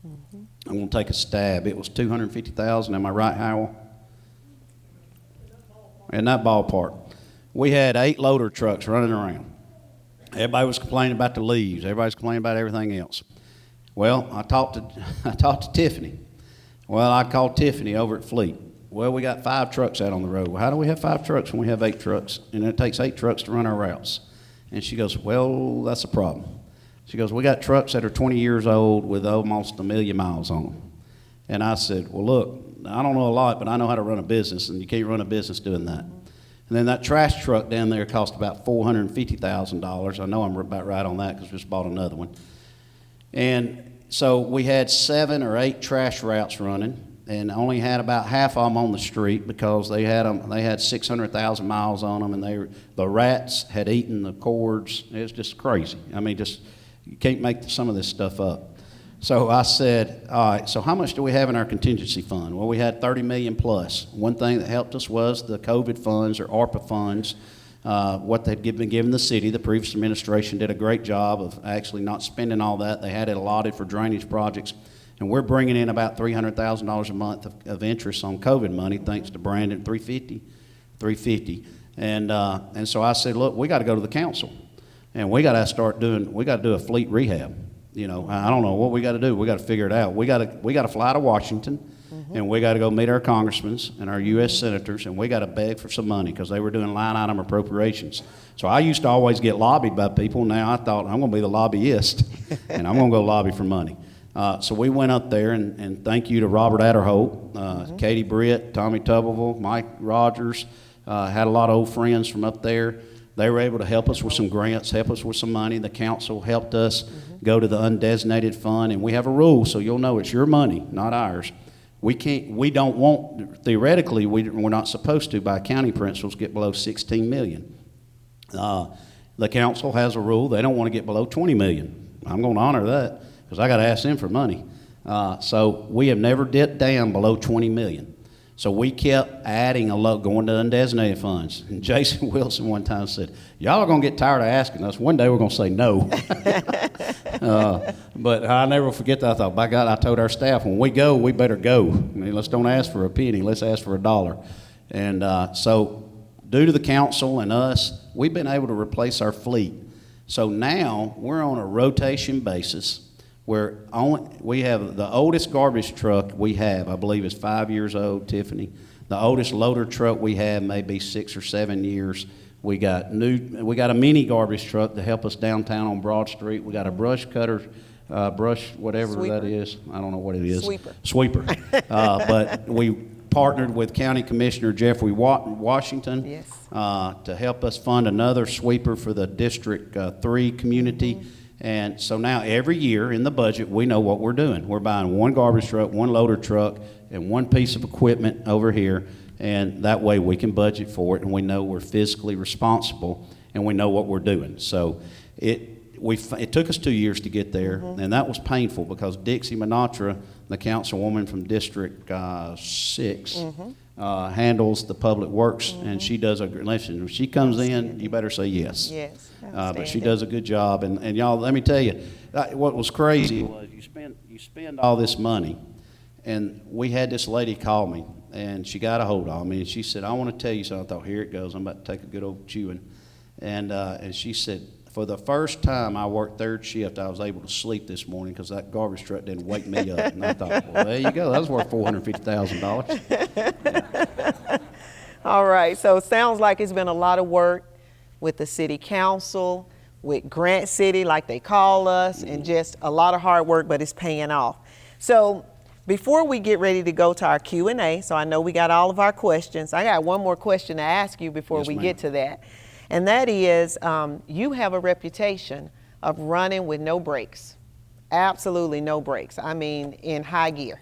Mm-hmm. I'm going to take a stab. It was $250,000. Am I right, Howell? In that ballpark. We had 8 loader trucks running around. Everybody was complaining about the leaves. Everybody's complaining about everything else. Well, I talked to Tiffany. Well, I called Tiffany over at Fleet. Well, we got 5 trucks out on the road. Well, how do we have 5 trucks when we have 8 trucks? And it takes 8 trucks to run our routes. And she goes, well, that's a problem. She goes, we got trucks that are 20 years old with almost 1 million miles on them. And I said, well, look, I don't know a lot, but I know how to run a business, and you can't run a business doing that. And then that trash truck down there cost about $450,000. I know I'm about right on that because we just bought another one. And so we had 7 or 8 trash routes running, and only had about half of them on the street because they had 600,000 miles on them, and the rats had eaten the cords. It was just crazy. I mean, you can't make some of this stuff up. So I said, all right, so how much do we have in our contingency fund? Well, we had $30 million plus. One thing that helped us was the COVID funds or ARPA funds, what they'd been given the city. The previous administration did a great job of actually not spending all that. They had it allotted for drainage projects. And we're bringing in about $300,000 a month of interest on COVID money, thanks to Brandon, $350. And so I said, look, we got to go to the council. And we got to do a fleet rehab. You know, I don't know what we got to do. We got to figure it out. We got to fly to Washington, and we got to go meet our congressmen and our U.S. senators, and we got to beg for some money because they were doing line item appropriations. So I used to always get lobbied by people. Now I thought I'm going to be the lobbyist, and I'm going to go lobby for money. So we went up there, and thank you to Robert Adderholt, Katie Britt, Tommy Tuberville, Mike Rogers, had a lot of old friends from up there. They were able to help us with some grants, help us with some money. The council helped us go to the undesignated fund, and we have a rule, so you'll know it's your money, not ours. Theoretically, we're not supposed to, by county principles, get below $16 million. The council has a rule, they don't want to get below $20 million. I'm going to honor that, because I got to ask them for money. So we have never dipped down below $20 million. So we kept adding going to undesignated funds. And Jason Wilson one time said, y'all are going to get tired of asking us. One day we're going to say no. But I'll never forget that. I thought, by God, I told our staff, when we go, we better go. I mean, let's don't ask for a penny. Let's ask for $1. And so due to the council and us, we've been able to replace our fleet. So now we're on a rotation basis. We have the oldest garbage truck we have, I believe, is 5 years old, Tiffany. The oldest loader truck we have may be 6 or 7 years. We got a mini garbage truck to help us downtown on Broad Street. We got a brush cutter, whatever Sweeper. that is. I don't know what it is. Sweeper. But we partnered with County Commissioner Jeffrey Washington Yes. to help us fund another sweeper for the District 3 community. And so now every year in the budget, we know what we're doing. We're buying 1 garbage truck, 1 loader truck, and 1 piece of equipment over here. And that way we can budget for it, and we know we're fiscally responsible, and we know what we're doing. So it took us 2 years to get there, and that was painful because Dixie Minatra, the councilwoman from District 6, handles the public works, and she does listen, if she comes in, you better say yes. Yes. But she does a good job, and y'all, let me tell you, what was crazy was you spend all this money, And we had this lady call me, and she got a hold of me, and she said, I want to tell you something. I thought, here it goes. I'm about to take a good old chewing. And she said, for the first time I worked third shift, I was able to sleep this morning because that garbage truck didn't wake me up. And I thought, well, there you go. That was worth $450,000. All right, so it sounds like it's been a lot of work with the city council, with Grant City, like they call us, and just a lot of hard work, but it's paying off. So before we get ready to go to our Q&A, so I know we got all of our questions. I got one more question to ask you before Yes, we ma'am. get to that. And that is, you have a reputation of running with no brakes, absolutely no brakes. I mean, in high gear.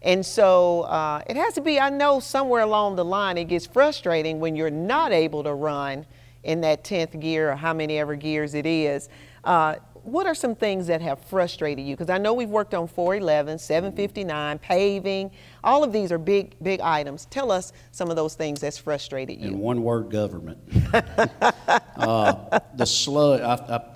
And so it has to be, I know somewhere along the line it gets frustrating when you're not able to run in that 10th gear or how many ever gears it is. What are some things that have frustrated you? Because I know we've worked on 411, 759, paving. All of these are big items. Tell us some of those things that's frustrated you. In one word, government. The sludge,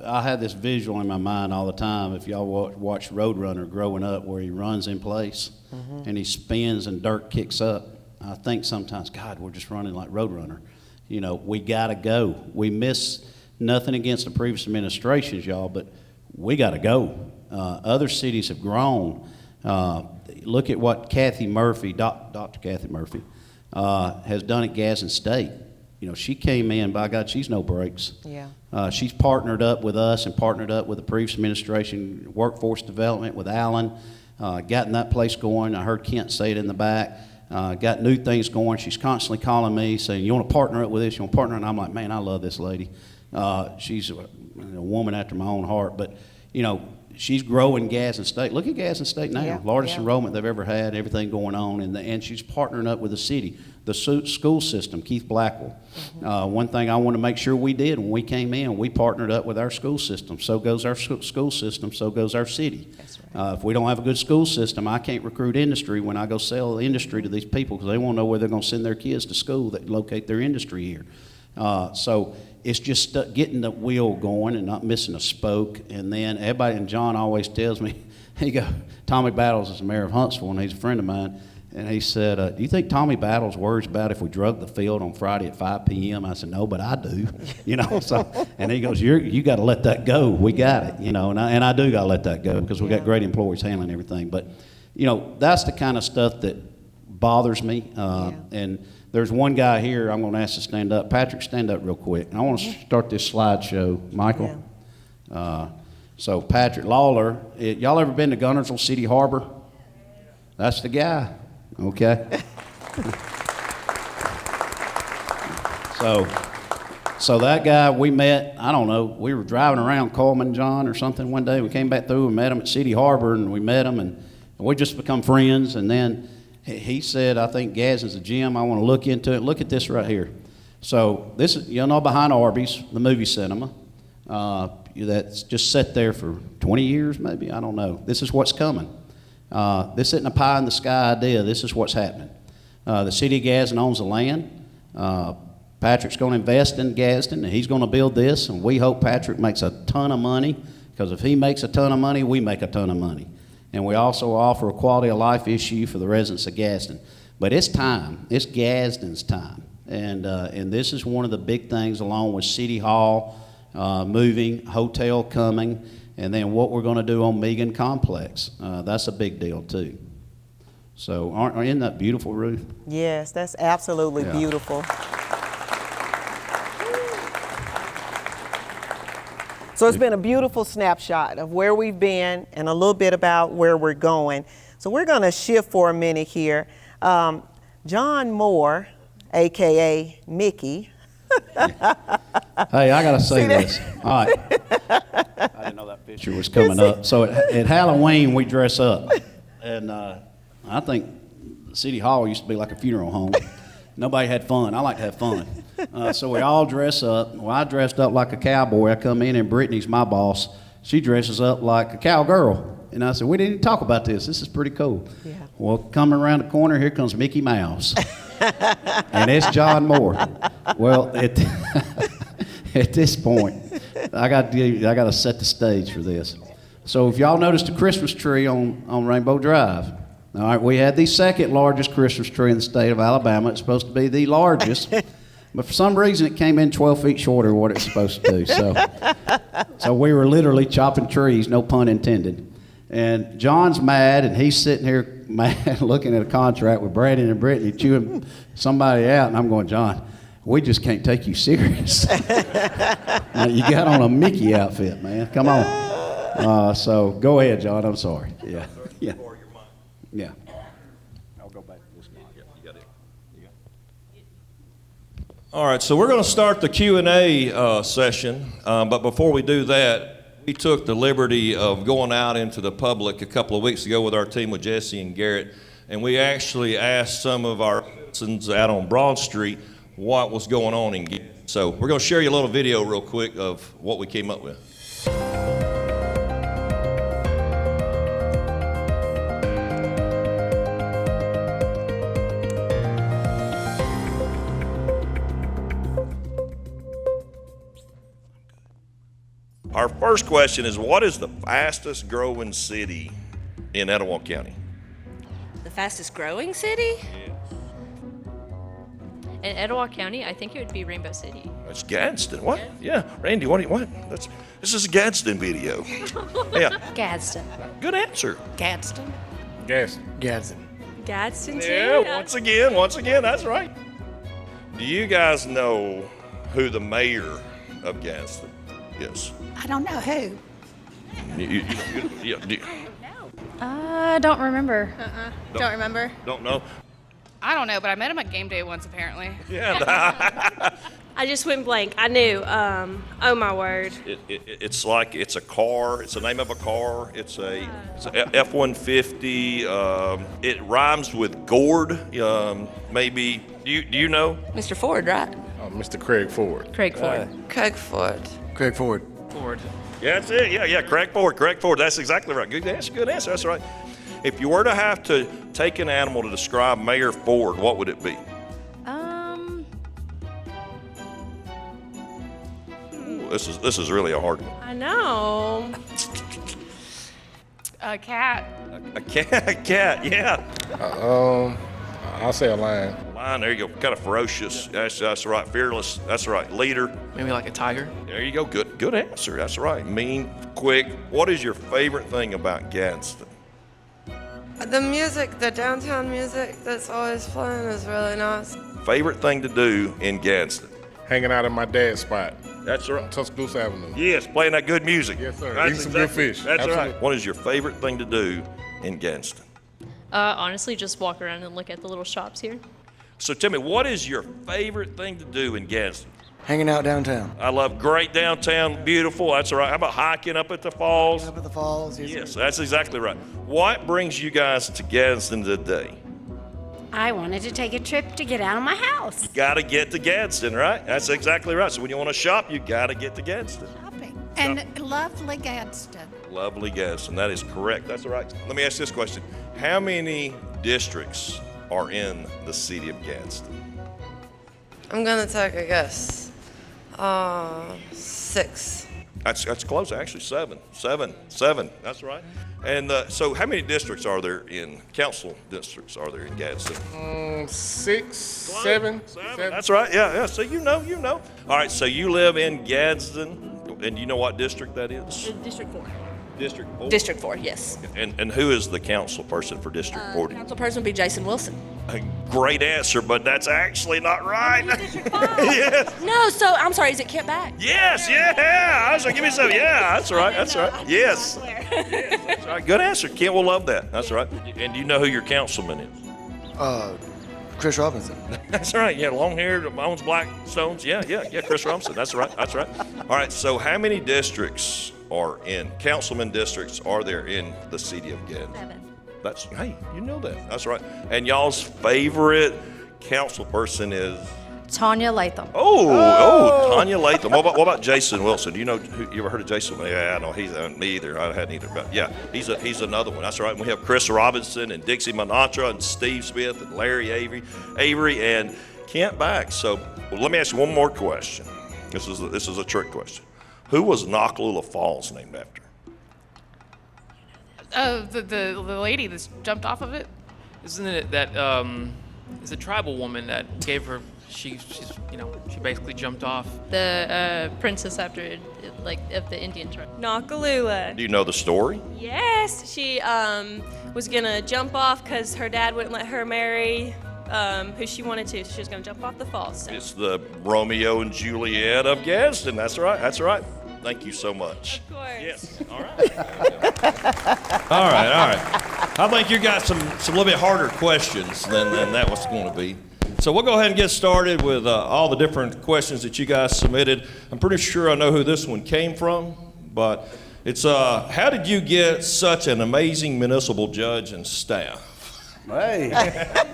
I had this visual in my mind all the time. If y'all watch Roadrunner growing up, where he runs in place and he spins and dirt kicks up, I think sometimes, God, we're just running like Roadrunner. You know, we got to go. We miss nothing against the previous administrations, y'all, but we got to go. Other cities have grown. Look at what Kathy Murphy, Dr. Kathy Murphy, has done at Gadsden State. You know, she came in, by God, she's no brakes. Yeah. She's partnered up with us and partnered up with the previous administration, workforce development with Alan, gotten that place going. I heard Kent say it in the back. Got new things going. She's constantly calling me saying, you want to partner up with this? You want to partner? And I'm like, man, I love this lady. She's a woman after my own heart. But, you know, she's growing Gadsden State. Look at Gadsden State now. Yeah, Largest yeah. enrollment they've ever had, everything going on. And she's partnering up with the city. The school system, Keith Blackwell. One thing I want to make sure we did when we came in, we partnered up with our school system. So goes our school system, so goes our city. That's right. If we don't have a good school system, I can't recruit industry when I go sell the industry to these people because they won't know where they're going to send their kids to school that locate their industry here. So it's just getting the wheel going and not missing a spoke. And then everybody, and John always tells me, Tommy Battles is the mayor of Huntsville, and he's a friend of mine. And he said, do you think Tommy Battles worries about if we drug the field on Friday at 5 p.m.? I said, no, but I do. You know, so, and he goes, you got to let that go. We got it, you know, and I do got to let that go because we got great employees handling everything. But, you know, that's the kind of stuff that bothers me. And there's one guy here I'm going to ask to stand up. Patrick, stand up real quick. I want to start this slideshow. Michael? So Patrick Lawler, y'all ever been to Gunnersville City Harbor? That's the guy. Okay. So that guy we met, I don't know, we were driving around Coleman John or something one day. We came back through and met him at City Harbor, and we met him, and we just become friends. And then he said, I think Gadsden's a gym. I want to look into it. Look at this right here. So this is, you know, behind Arby's, the movie cinema. That's just sat there for 20 years maybe. I don't know. This is what's coming. This isn't a pie in the sky idea. This is what's happening. The city of Gadsden owns the land. Patrick's going to invest in Gadsden, and he's going to build this, and we hope Patrick makes a ton of money, because if he makes a ton of money, we make a ton of money. And we also offer a quality of life issue for the residents of Gadsden. But it's time. It's Gadsden's time. And this is one of the big things, along with City Hall moving, hotel coming, and then what we're going to do on Megan Complex. That's a big deal, too. So isn't that beautiful, Ruth? Yes, that's absolutely beautiful. So it's been a beautiful snapshot of where we've been and a little bit about where we're going. So we're going to shift for a minute here. John Moore, a.k.a. Mickey. Hey, I got to say this. All right. I didn't know that picture was coming up. So at Halloween, we dress up. And I think City Hall used to be like a funeral home. Nobody had fun. I like to have fun. So we all dress up. Well, I dressed up like a cowboy. I come in, and Brittany's my boss. She dresses up like a cowgirl. And I said, we didn't even talk about this. This is pretty cool. Yeah. Well, coming around the corner, here comes Mickey Mouse. And it's John Moore. Well, at this point, I got to set the stage for this. So if y'all noticed the Christmas tree on Rainbow Drive, All right, we had the second largest Christmas tree in the state of Alabama. It's supposed to be the largest, but for some reason it came in 12 feet shorter than what it's supposed to do. So we were literally chopping trees, no pun intended. And John's mad, and he's sitting here mad looking at a contract with Brandon and Brittany chewing somebody out, and I'm going, John, we just can't take you serious. Now, you got on a Mickey outfit, man. Come on. So go ahead, John. I'm sorry. Yeah. Yeah. Yeah. I'll go back to this guy. Yeah, you got it. You got it. All right, so we're going to start the Q&A session, but before we do that, we took the liberty of going out into the public a couple of weeks ago with our team with Jesse and Garrett, and we actually asked some of our citizens out on Broad Street what was going on in Gadsden. So we're going to share you a little video real quick of what we came up with. Our first question is, what is the fastest growing city in Etowah County? The fastest growing city? In Etowah County, I think it would be Rainbow City. It's Gadsden. What? Yeah, Randy, what? This is a Gadsden video. Yeah, Gadsden. good answer. Gadsden. Gadsden. Gadsden, too? Yeah, once again, that's right. Do you guys know who the mayor of Gadsden is? I don't know who. I don't remember. Don't remember. Don't know? I don't know, but I met him at game day once apparently. Yeah. I just went blank. I knew. Oh, my word. It's like it's a car. It's the name of a car. It's a F-150. It rhymes with gourd. Maybe. Do you know? Mr. Ford, right? Mr. Craig Ford. Craig Ford. Craig Ford. Craig Ford. Yeah, that's it. Yeah. Craig Ford. That's exactly right. Good answer. That's right. If you were to have to take an animal to describe Mayor Ford, what would it be? Ooh, this is really a hard one. I know. A cat. A cat. Yeah. I'll say a lion. Lion. There you go. Kind of ferocious. That's right. Fearless. That's right. Leader. Maybe like a tiger. There you go. Good answer. That's right. Mean, quick. What is your favorite thing about Gadsden? The music, the downtown music that's always playing is really nice. Favorite thing to do in Gadsden? Hanging out at my dad's spot. That's right. Tuscaloosa Avenue. Yes, playing that good music. Yes, sir. That's Eating some good fish. That's Absolutely. right. What is your favorite thing to do in Gadsden? Honestly, just walk around and look at the little shops here. So tell me, what is your favorite thing to do in Gadsden? Hanging out downtown. I love great downtown, beautiful. That's right. How about hiking up at the falls? Up at the falls. Yes, that's exactly right. What brings you guys to Gadsden today? I wanted to take a trip to get out of my house. Got to get to Gadsden, right? That's exactly right. So when you want to shop, you got to get to Gadsden. Shopping. And lovely Gadsden. Lovely Gadsden. That is correct. That's all right. Let me ask this question. How many districts are in the city of Gadsden? I'm gonna take a guess. 6. That's close, actually. Seven. That's right. And so how many districts are there council districts are there in Gadsden? 6, 7. That's right. Yeah. So you know. All right, so you live in Gadsden, and you know what district that is? District 4. District 4? District 4, yes. And who is the council person for District 4? Council person would be Jason Wilson. A great answer, but that's actually not right. District 5. Yes. No, so I'm sorry, is it Kent Back? Yes, yeah. I was like, give me some. Yeah, that's right. Yes. Yes, that's right. Good answer. Kent will love that. That's right. And do you know who your councilman is? Chris Robinson. That's right. Yeah, long hair, owns black stones. Yeah. Chris Robinson. That's right. All right. So how many districts councilman districts are there in the city of Gadsden? 7. Hey, you know that. That's right. And y'all's favorite council person is? Tanya Latham. Oh, Tanya Latham. What about Jason Wilson? Do you know you ever heard of Jason? Yeah, no, he's me either. I hadn't either. But yeah, he's another one. That's right. And we have Chris Robinson and Dixie Manatra and Steve Smith and Larry Avery and Kent Back. So let me ask you one more question. This is a trick question. Who was Nakalula Falls named after? The lady that's jumped off of it, isn't it that is a tribal woman that gave her she basically jumped off. The princess after of the Indian tribe. Nakalula. Do you know the story? Yes, she was gonna jump off because her dad wouldn't let her marry who she wanted to. So she was gonna jump off the falls. So. It's the Romeo and Juliet of Gadsden. That's right. That's right. Thank you so much. Of course. Yes. All right. All right. I think you got some little bit harder questions than that was going to be. So we'll go ahead and get started with all the different questions that you guys submitted. I'm pretty sure I know who this one came from, but it's how did you get such an amazing municipal judge and staff? Hey,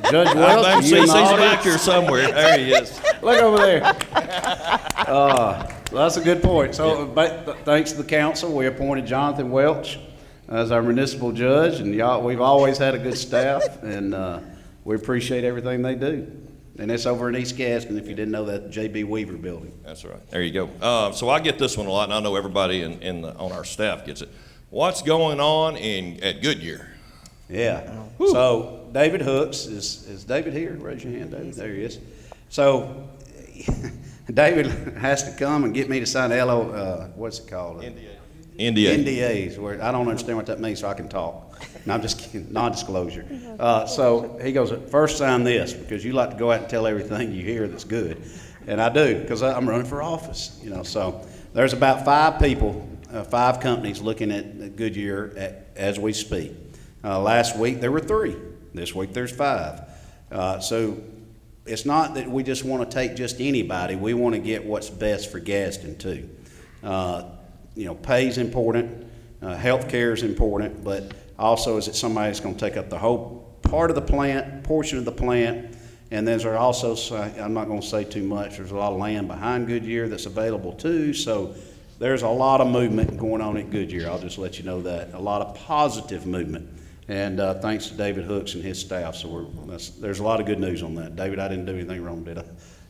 Judge Welch, He's back here somewhere. There he is. Look over there. That's a good point. So, thanks to the council, we appointed Jonathan Welch as our municipal judge, and we've always had a good staff, and we appreciate everything they do. And it's over in East Gadsden, if you didn't know that, J.B. Weaver building. That's right. There you go. So I get this one a lot, and I know everybody on our staff gets it. What's going on at Goodyear? Yeah. So David Hooks is David here? Raise your hand, David. There he is. So David has to come and get me to sign what's it called? NDAs. Where I don't understand what that means, so I can talk. No, I'm just kidding. Non-disclosure. So he goes, first sign this, because you like to go out and tell everything you hear that's good. And I do, because I'm running for office. So there's about 5 people, 5 companies looking at Goodyear as we speak. Last week there were 3. This week there's 5. So it's not that we just want to take just anybody. We want to get what's best for Gadsden too. Pay's important, health care is important, but also is it somebody that's going to take up the whole portion of the plant, and then there's also, I'm not going to say too much, there's a lot of land behind Goodyear that's available too, so there's a lot of movement going on at Goodyear. I'll just let you know that. A lot of positive movement. And thanks to David Hooks and his staff. So there's a lot of good news on that. David, I didn't do anything wrong, did I?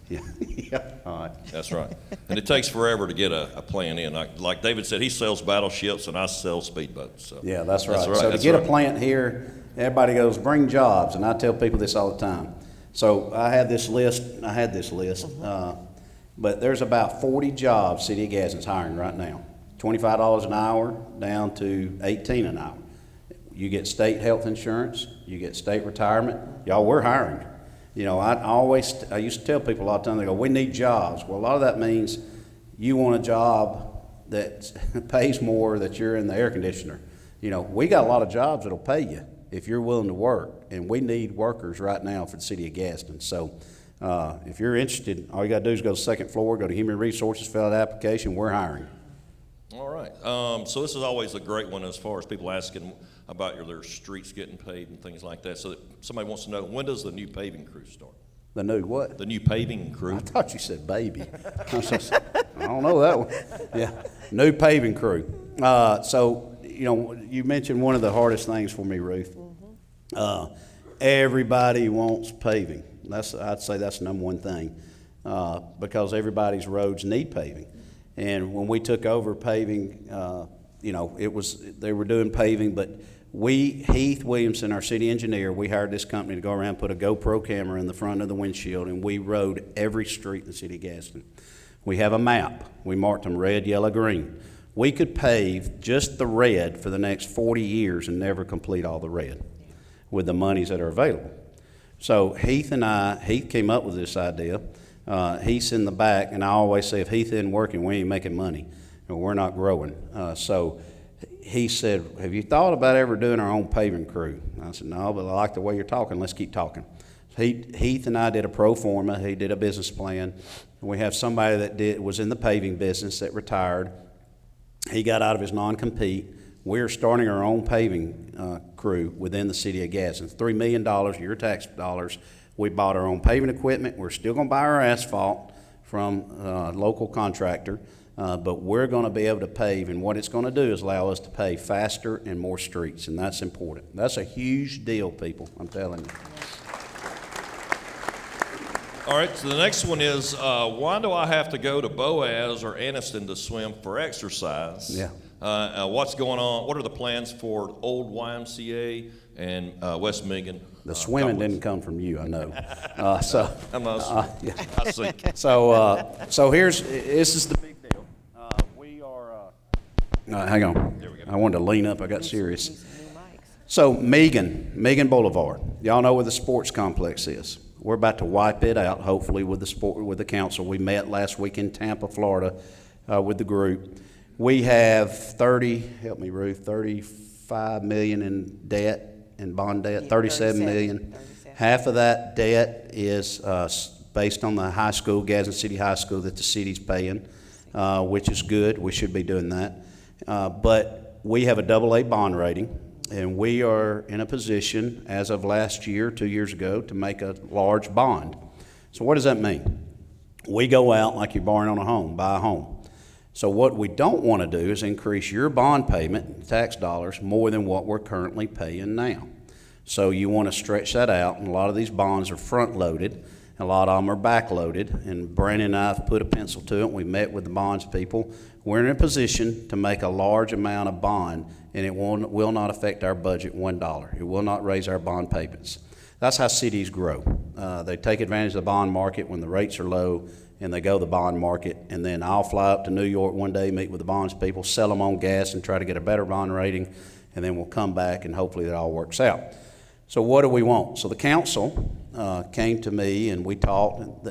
Yeah. All right. That's right. And it takes forever to get a plan in. Like David said, he sells battleships and I sell speedboats. So. Yeah, that's right. So to get a plant here, everybody goes, bring jobs. And I tell people this all the time. So I had this list, but there's about 40 jobs City of Gadsden's hiring right now. $25 an hour down to $18 an hour. You get state health insurance, you get state retirement. Y'all, we're hiring. I used to tell people all the time, they go, we need jobs. Well, a lot of that means you want a job that pays more, that you're in the air conditioner. We got a lot of jobs that'll pay you if you're willing to work, and we need workers right now for the City of Gadsden. So if you're interested, all you got to do is go to the 2nd floor, go to Human Resources, fill out an application, we're hiring. All right. So this is always a great one as far as people asking about their streets getting paved and things like that. So that somebody wants to know, when does the new paving crew start? The new what? The new paving crew. I thought you said baby. I don't know that one. Yeah, new paving crew. So, you mentioned one of the hardest things for me, Ruth. Everybody wants paving. I'd say that's the number one thing, because everybody's roads need paving. And when we took over paving, they were doing paving, but Heath Williamson, our city engineer, we hired this company to go around and put a GoPro camera in the front of the windshield, and we rode every street in the city of Gadsden. We have a map. We marked them red, yellow, green. We could pave just the red for the next 40 years and never complete all the red with the monies that are available. So Heath came up with this idea. Heath's in the back, and I always say, if Heath isn't working, we ain't making money, and we're not growing. So he said, have you thought about ever doing our own paving crew? I said, no, but I like the way you're talking. Let's keep talking. Heath and I did a pro forma. He did a business plan. We have somebody that was in the paving business that retired. He got out of his non-compete. We're starting our own paving crew within the city of Gadsden. $3 million, your tax dollars. We bought our own paving equipment. We're still going to buy our asphalt from a local contractor, but we're going to be able to pave, and what it's going to do is allow us to pave faster and more streets, and that's important. That's a huge deal, people, I'm telling you. All right, so the next one is, why do I have to go to Boaz or Anniston to swim for exercise? Yeah. What's going on? What are the plans for Old YMCA and West Megan? The swimming didn't come from you, I know. I'm not. Yeah. I see. So this is the big deal. We are. Hang on. There we go. I wanted to lean up. I got serious. So Megan Boulevard. Y'all know where the sports complex is. We're about to wipe it out, hopefully, with the council. We met last week in Tampa, Florida, with the group. We have 35 million in debt, in bond debt, 37 million. Half of that debt is based on the high school, Gadsden City High School, that the city's paying, which is good. We should be doing that. But we have a AA bond rating, and we are in a position, as of last year, 2 years ago, to make a large bond. So what does that mean? We go out like you're borrowing on a home, buy a home. So what we don't want to do is increase your bond payment, tax dollars, more than what we're currently paying now. So you want to stretch that out, and a lot of these bonds are front-loaded, and a lot of them are back-loaded, and Brandon and I have put a pencil to it. We met with the bonds people. We're in a position to make a large amount of bond, and it will not affect our budget $1. It will not raise our bond payments. That's how cities grow. They take advantage of the bond market when the rates are low, and they go to the bond market, and then I'll fly up to New York one day, meet with the bonds people, sell them on gas, and try to get a better bond rating, and then we'll come back, and hopefully that all works out. So what do we want? So the council came to me, and we talked.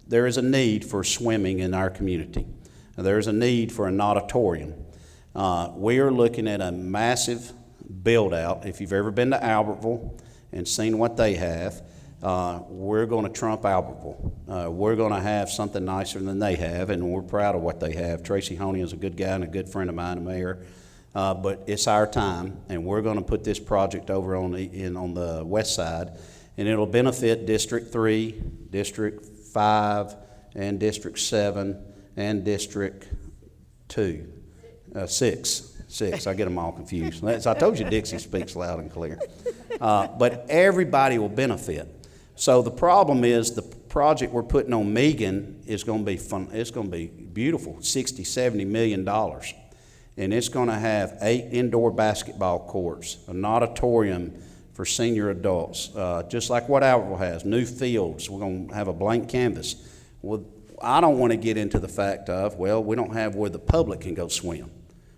There is a need for swimming in our community. There is a need for an auditorium. We are looking at a massive build-out. If you've ever been to Albertville and seen what they have, we're going to trump Albertville. We're going to have something nicer than they have, and we're proud of what they have. Tracy Honey is a good guy and a good friend of mine, the mayor. But it's our time, and we're going to put this project over on the west side, and it'll benefit District 3, District 5, and District 7, and District 6. I get them all confused. As I told you, Dixie speaks loud and clear. But everybody will benefit. So the problem is the project we're putting on Megan is going to be fun. It's going to be beautiful, $60-70 million. And it's going to have 8 indoor basketball courts, an auditorium for senior adults, just like what Albertville has, new fields. We're going to have a blank canvas. Well, I don't want to get into the fact of, well, we don't have where the public can go swim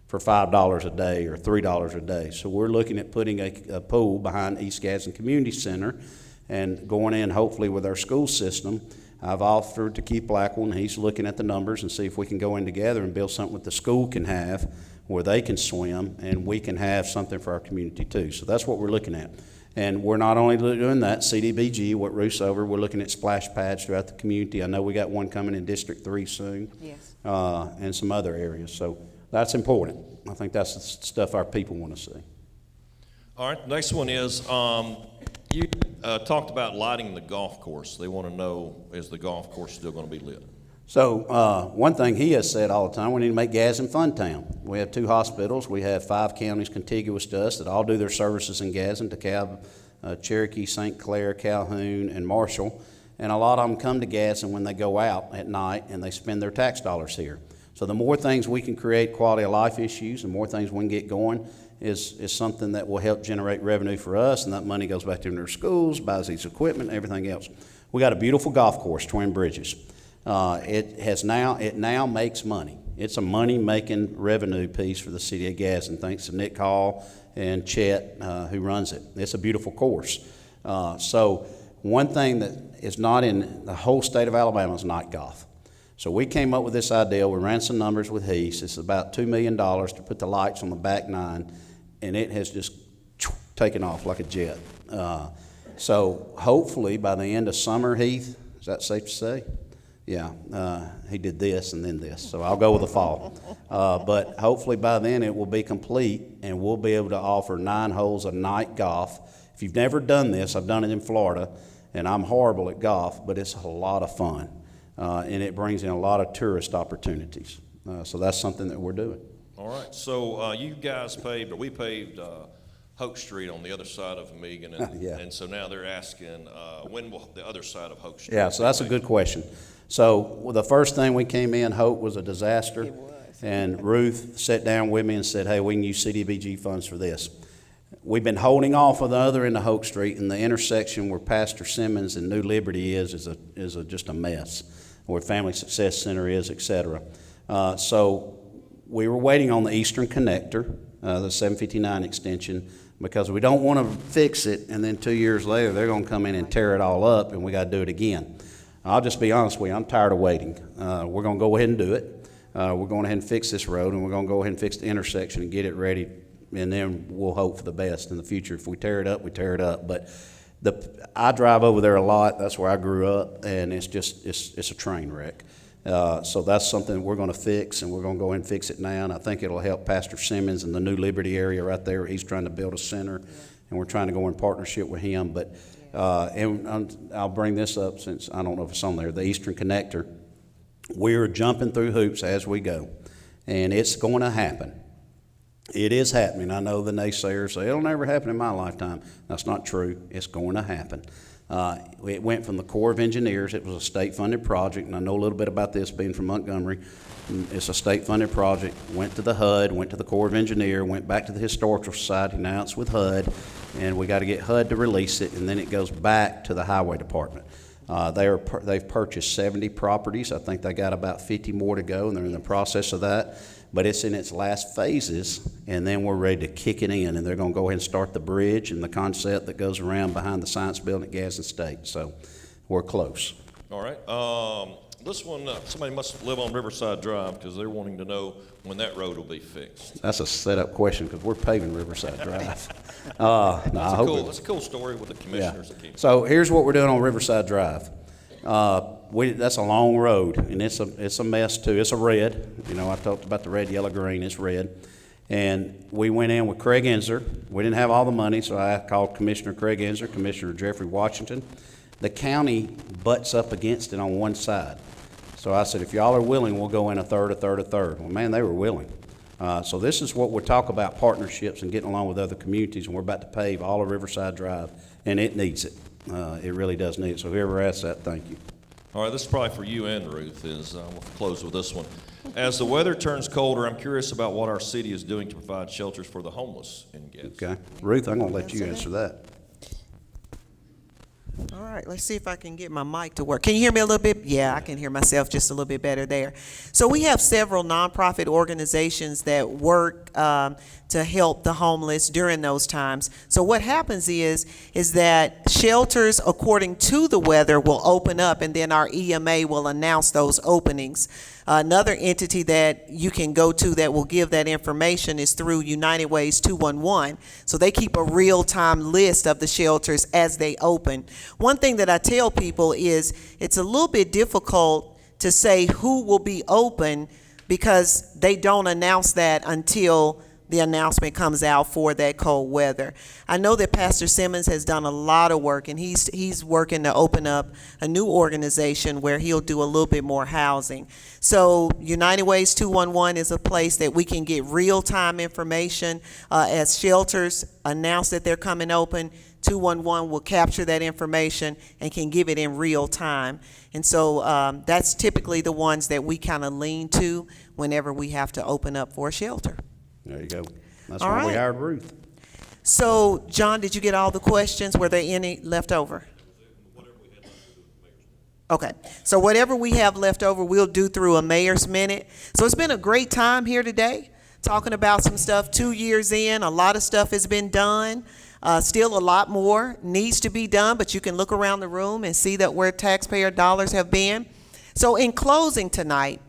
for $5 a day or $3 a day. So we're looking at putting a pool behind East Gadsden Community Center and going in hopefully with our school system. I've offered to Keith Blackwell, and he's looking at the numbers and see if we can go in together and build something that the school can have where they can swim, and we can have something for our community too. So that's what we're looking at. And we're not only doing that, CDBG, what Ruth's over, we're looking at splash pads throughout the community. I know we got one coming in District 3 soon. Yes. And some other areas. So that's important. I think that's the stuff our people want to see. All right, the next one is, you talked about lighting the golf course. They want to know, is the golf course still going to be lit? So one thing he has said all the time, we need to make Gadsden fun town. We have 2 hospitals. We have 5 counties contiguous to us that all do their services in Gadsden, DeKalb, Cherokee, St. Clair, Calhoun, and Marshall. And a lot of them come to Gadsden when they go out at night and they spend their tax dollars here. So the more things we can create quality of life issues, the more things we can get going is something that will help generate revenue for us, and that money goes back to their schools, buys these equipment, and everything else. We got a beautiful golf course, Twin Bridges. It now makes money. It's a money-making revenue piece for the City of Gadsden, thanks to Nick Hall and Chet, who runs it. It's a beautiful course. So one thing that is not in the whole state of Alabama is night golf. So we came up with this idea. We ran some numbers with Heath. It's about $2 million to put the lights on the back 9, and it has just taken off like a jet. So hopefully by the end of summer, Heath, is that safe to say? Yeah, he did this and then this, so I'll go with the fall. But hopefully by then it will be complete, and we'll be able to offer 9 holes of night golf. If you've never done this, I've done it in Florida, and I'm horrible at golf, but it's a lot of fun, and it brings in a lot of tourist opportunities. So that's something that we're doing. All right, so you guys paved, or we paved Hoke Street on the other side of Megan, and, Yeah. and so now they're asking, when will the other side of Hoke Street? Yeah, so that's a good question. So the first thing we came in, Hope, was a disaster. It was. And Ruth sat down with me and said, hey, we can use CDBG funds for this. We've been holding off on the other end of Hoke Street, and the intersection where Pastor Simmons and New Liberty is just a mess, where Family Success Center is, et cetera. So we were waiting on the Eastern Connector, the 759 extension, because we don't want to fix it, and then 2 years later they're going to come in and tear it all up, and we got to do it again. I'll just be honest with you, I'm tired of waiting. We're going to go ahead and do it. We're going ahead and fix this road, and we're going to go ahead and fix the intersection and get it ready, and then we'll hope for the best in the future. If we tear it up, we tear it up. But I drive over there a lot. That's where I grew up, and it's a train wreck. So that's something we're going to fix, and we're going to go ahead and fix it now, and I think it'll help Pastor Simmons in the New Liberty area right there. He's trying to build a center, and we're trying to go in partnership with him. But and I'll bring this up since I don't know if it's on there, the Eastern Connector. We're jumping through hoops as we go, and it's going to happen. It is happening. I know the naysayers say it'll never happen in my lifetime. That's not true. It's going to happen. It went from the Corps of Engineers. It was a state-funded project, and I know a little bit about this being from Montgomery. It's a state-funded project. Went to the HUD, went to the Corps of Engineers, went back to the Historical Society, now it's with HUD, and we got to get HUD to release it, and then it goes back to the Highway Department. They've purchased 70 properties. I think they got about 50 more to go, and they're in the process of that. But it's in its last phases, and then we're ready to kick it in, and they're going to go ahead and start the bridge and the concept that goes around behind the Science Building at Gadsden State. So we're close. All right. This one, somebody must live on Riverside Drive because they're wanting to know when that road will be fixed. That's a set-up question because we're paving Riverside Drive. That's a cool story with the commissioners that came. So here's what we're doing on Riverside Drive. That's a long road, and it's a mess too. It's a red. You know, I talked about the red, yellow, green. It's red. And we went in with Craig Enzer. We didn't have all the money, so I called Commissioner Craig Enzer, Commissioner Jeffrey Washington. The county butts up against it on one side. So I said, if y'all are willing, we'll go in a third. Well, man, they were willing. So this is what we talk about, partnerships and getting along with other communities, and we're about to pave all of Riverside Drive, and it needs it. It really does need it. So whoever asked that, thank you. All right, this is probably for you and Ruth. We'll close with this one. As the weather turns colder, I'm curious about what our city is doing to provide shelters for the homeless in Gadsden. Okay. Ruth, I'm going to let you answer that. All right, let's see if I can get my mic to work. Can you hear me a little bit? Yeah, I can hear myself just a little bit better there. So we have several nonprofit organizations that work to help the homeless during those times. So what happens is that shelters, according to the weather, will open up, and then our EMA will announce those openings. Another entity that you can go to that will give that information is through United Ways 211. So they keep a real-time list of the shelters as they open. One thing that I tell people is it's a little bit difficult to say who will be open because they don't announce that until the announcement comes out for that cold weather. I know that Pastor Simmons has done a lot of work, and he's working to open up a new organization where he'll do a little bit more housing. So United Ways 211 is a place that we can get real-time information as shelters announce that they're coming open. 211 will capture that information and can give it in real time. And so that's typically the ones that we kind of lean to whenever we have to open up for a shelter. There you go. That's why we hired Ruth. So, John, did you get all the questions? Were there any left over? Okay. So whatever we have left over, we'll do through a mayor's minute. So it's been a great time here today, talking about some stuff. 2 years in, a lot of stuff has been done. Still a lot more needs to be done, but you can look around the room and see that where taxpayer dollars have been. So in closing tonight,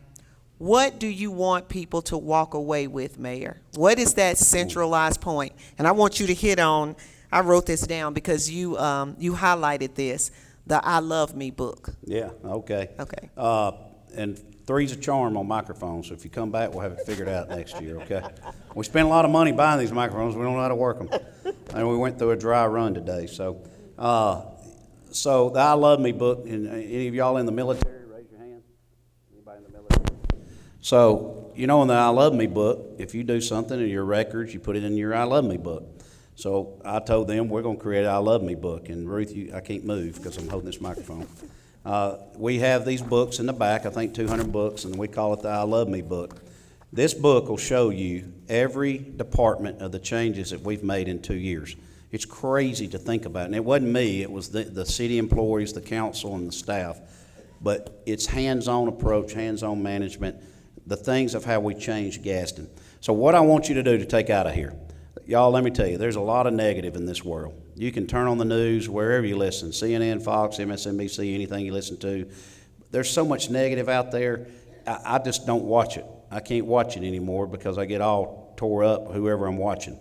what do you want people to walk away with, Mayor? What is that centralized point? And I want you to hit on, I wrote this down because you highlighted this, the I Love Me book. Yeah, okay. Okay. And 3's a charm on microphones, so if you come back, we'll have it figured out next year, okay? We spent a lot of money buying these microphones. We don't know how to work them. And we went through a dry run today. So the I Love Me book, and any of y'all in the military, raise your hand. Anybody in the military? So, you know, in the I Love Me book, if you do something in your records, you put it in your I Love Me book. So I told them we're going to create an I Love Me book. And Ruth, I can't move because I'm holding this microphone. We have these books in the back, I think 200 books, and we call it the I Love Me book. This book will show you every department of the changes that we've made in 2 years. It's crazy to think about. And it wasn't me, it was the city employees, the council, and the staff. But it's hands-on approach, hands-on management, the things of how we change Gadsden. So what I want you to do to take out of here, y'all, let me tell you, there's a lot of negative in this world. You can turn on the news wherever you listen, CNN, Fox, MSNBC, anything you listen to. There's so much negative out there, I just don't watch it. I can't watch it anymore because I get all tore up, whoever I'm watching.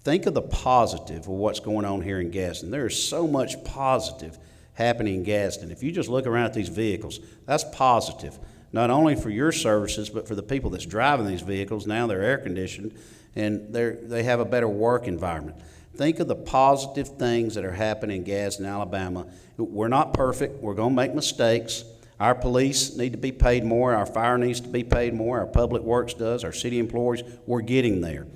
Think of the positive of what's going on here in Gadsden. There is so much positive happening in Gadsden. If you just look around at these vehicles, that's positive. Not only for your services, but for the people that's driving these vehicles. Now they're air conditioned and they have a better work environment. Think of the positive things that are happening in Gadsden, Alabama. We're not perfect. We're going to make mistakes. Our police need to be paid more. Our fire needs to be paid more. Our public works does. Our city employees, we're getting there.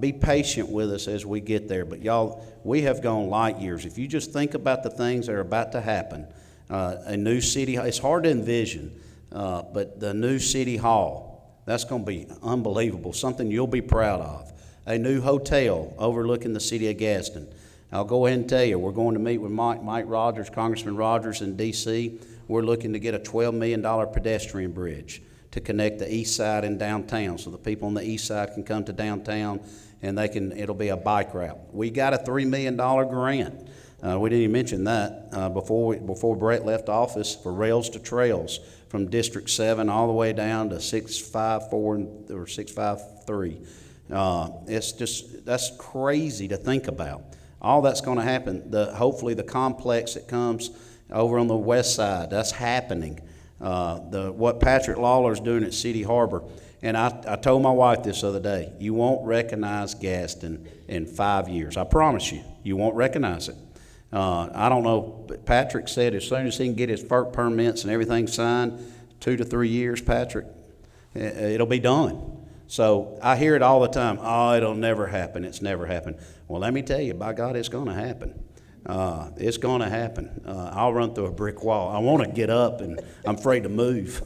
Be patient with us as we get there. But y'all, we have gone light years. If you just think about the things that are about to happen, a new city, it's hard to envision, but the new city hall, that's going to be unbelievable, something you'll be proud of. A new hotel overlooking the city of Gadsden. I'll go ahead and tell you, we're going to meet with Mike Rogers, Congressman Rogers in D.C. We're looking to get a $12 million pedestrian bridge to connect the east side and downtown, so the people on the east side can come to downtown and it'll be a bike route. We got a $3 million grant. We didn't even mention that before Brett left office, for Rails to Trails from District 7 all the way down to 654 or 653. That's crazy to think about. All that's going to happen. Hopefully the complex that comes over on the west side, that's happening. What Patrick Lawler's doing at City Harbor. And I told my wife this other day, you won't recognize Gadsden in 5 years. I promise you, you won't recognize it. I don't know, but Patrick said as soon as he can get his FERC permits and everything signed, 2 to 3 years, Patrick, it'll be done. So I hear it all the time, oh, it'll never happen, it's never happened. Well, let me tell you, by God, it's going to happen. It's going to happen. I'll run through a brick wall. I want to get up, and I'm afraid to move.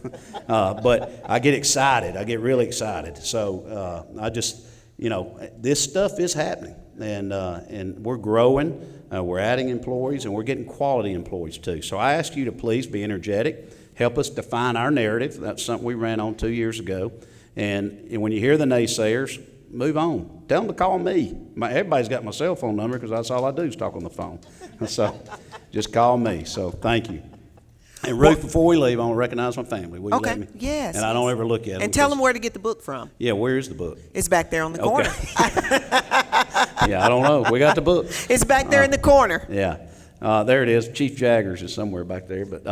But I get excited. I get really excited. So I just, this stuff is happening, and we're growing. We're adding employees, and we're getting quality employees too. So I ask you to please be energetic. Help us define our narrative. That's something we ran on 2 years ago. And when you hear the naysayers, move on. Tell them to call me. Everybody's got my cell phone number because that's all I do is talk on the phone. So just call me. So thank you. And Ruth, before we leave, I want to recognize my family. Will you let me? Yes. And I don't ever look at them. And tell them where to get the book from. Yeah, where is the book? It's back there on the corner. Yeah, I don't know. We got the book. It's back there in the corner. Yeah. There it is. Chief Jaggers is somewhere back there. But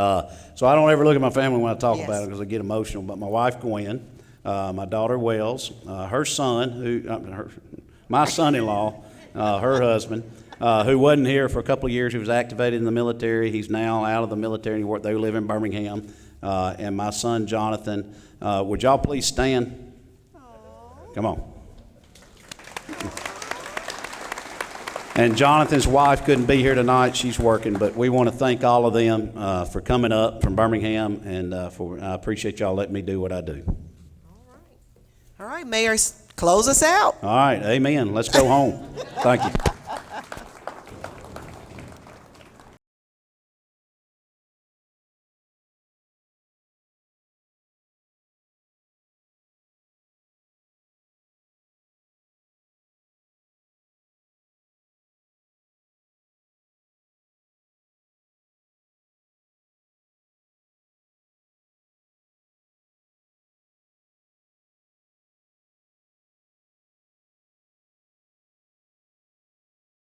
so I don't ever look at my family when I talk about it because I get emotional. But my wife, Gwen, my daughter, Wells, her son, my son-in-law, her husband, who wasn't here for a couple of years. He was activated in the military. He's now out of the military. They live in Birmingham. And my son, Jonathan. Would y'all please stand? Aww. Come on. And Jonathan's wife couldn't be here tonight. She's working, but we want to thank all of them for coming up from Birmingham, and I appreciate y'all letting me do what I do. All right, Mayor, close us out. All right, amen. Let's go home. Thank you.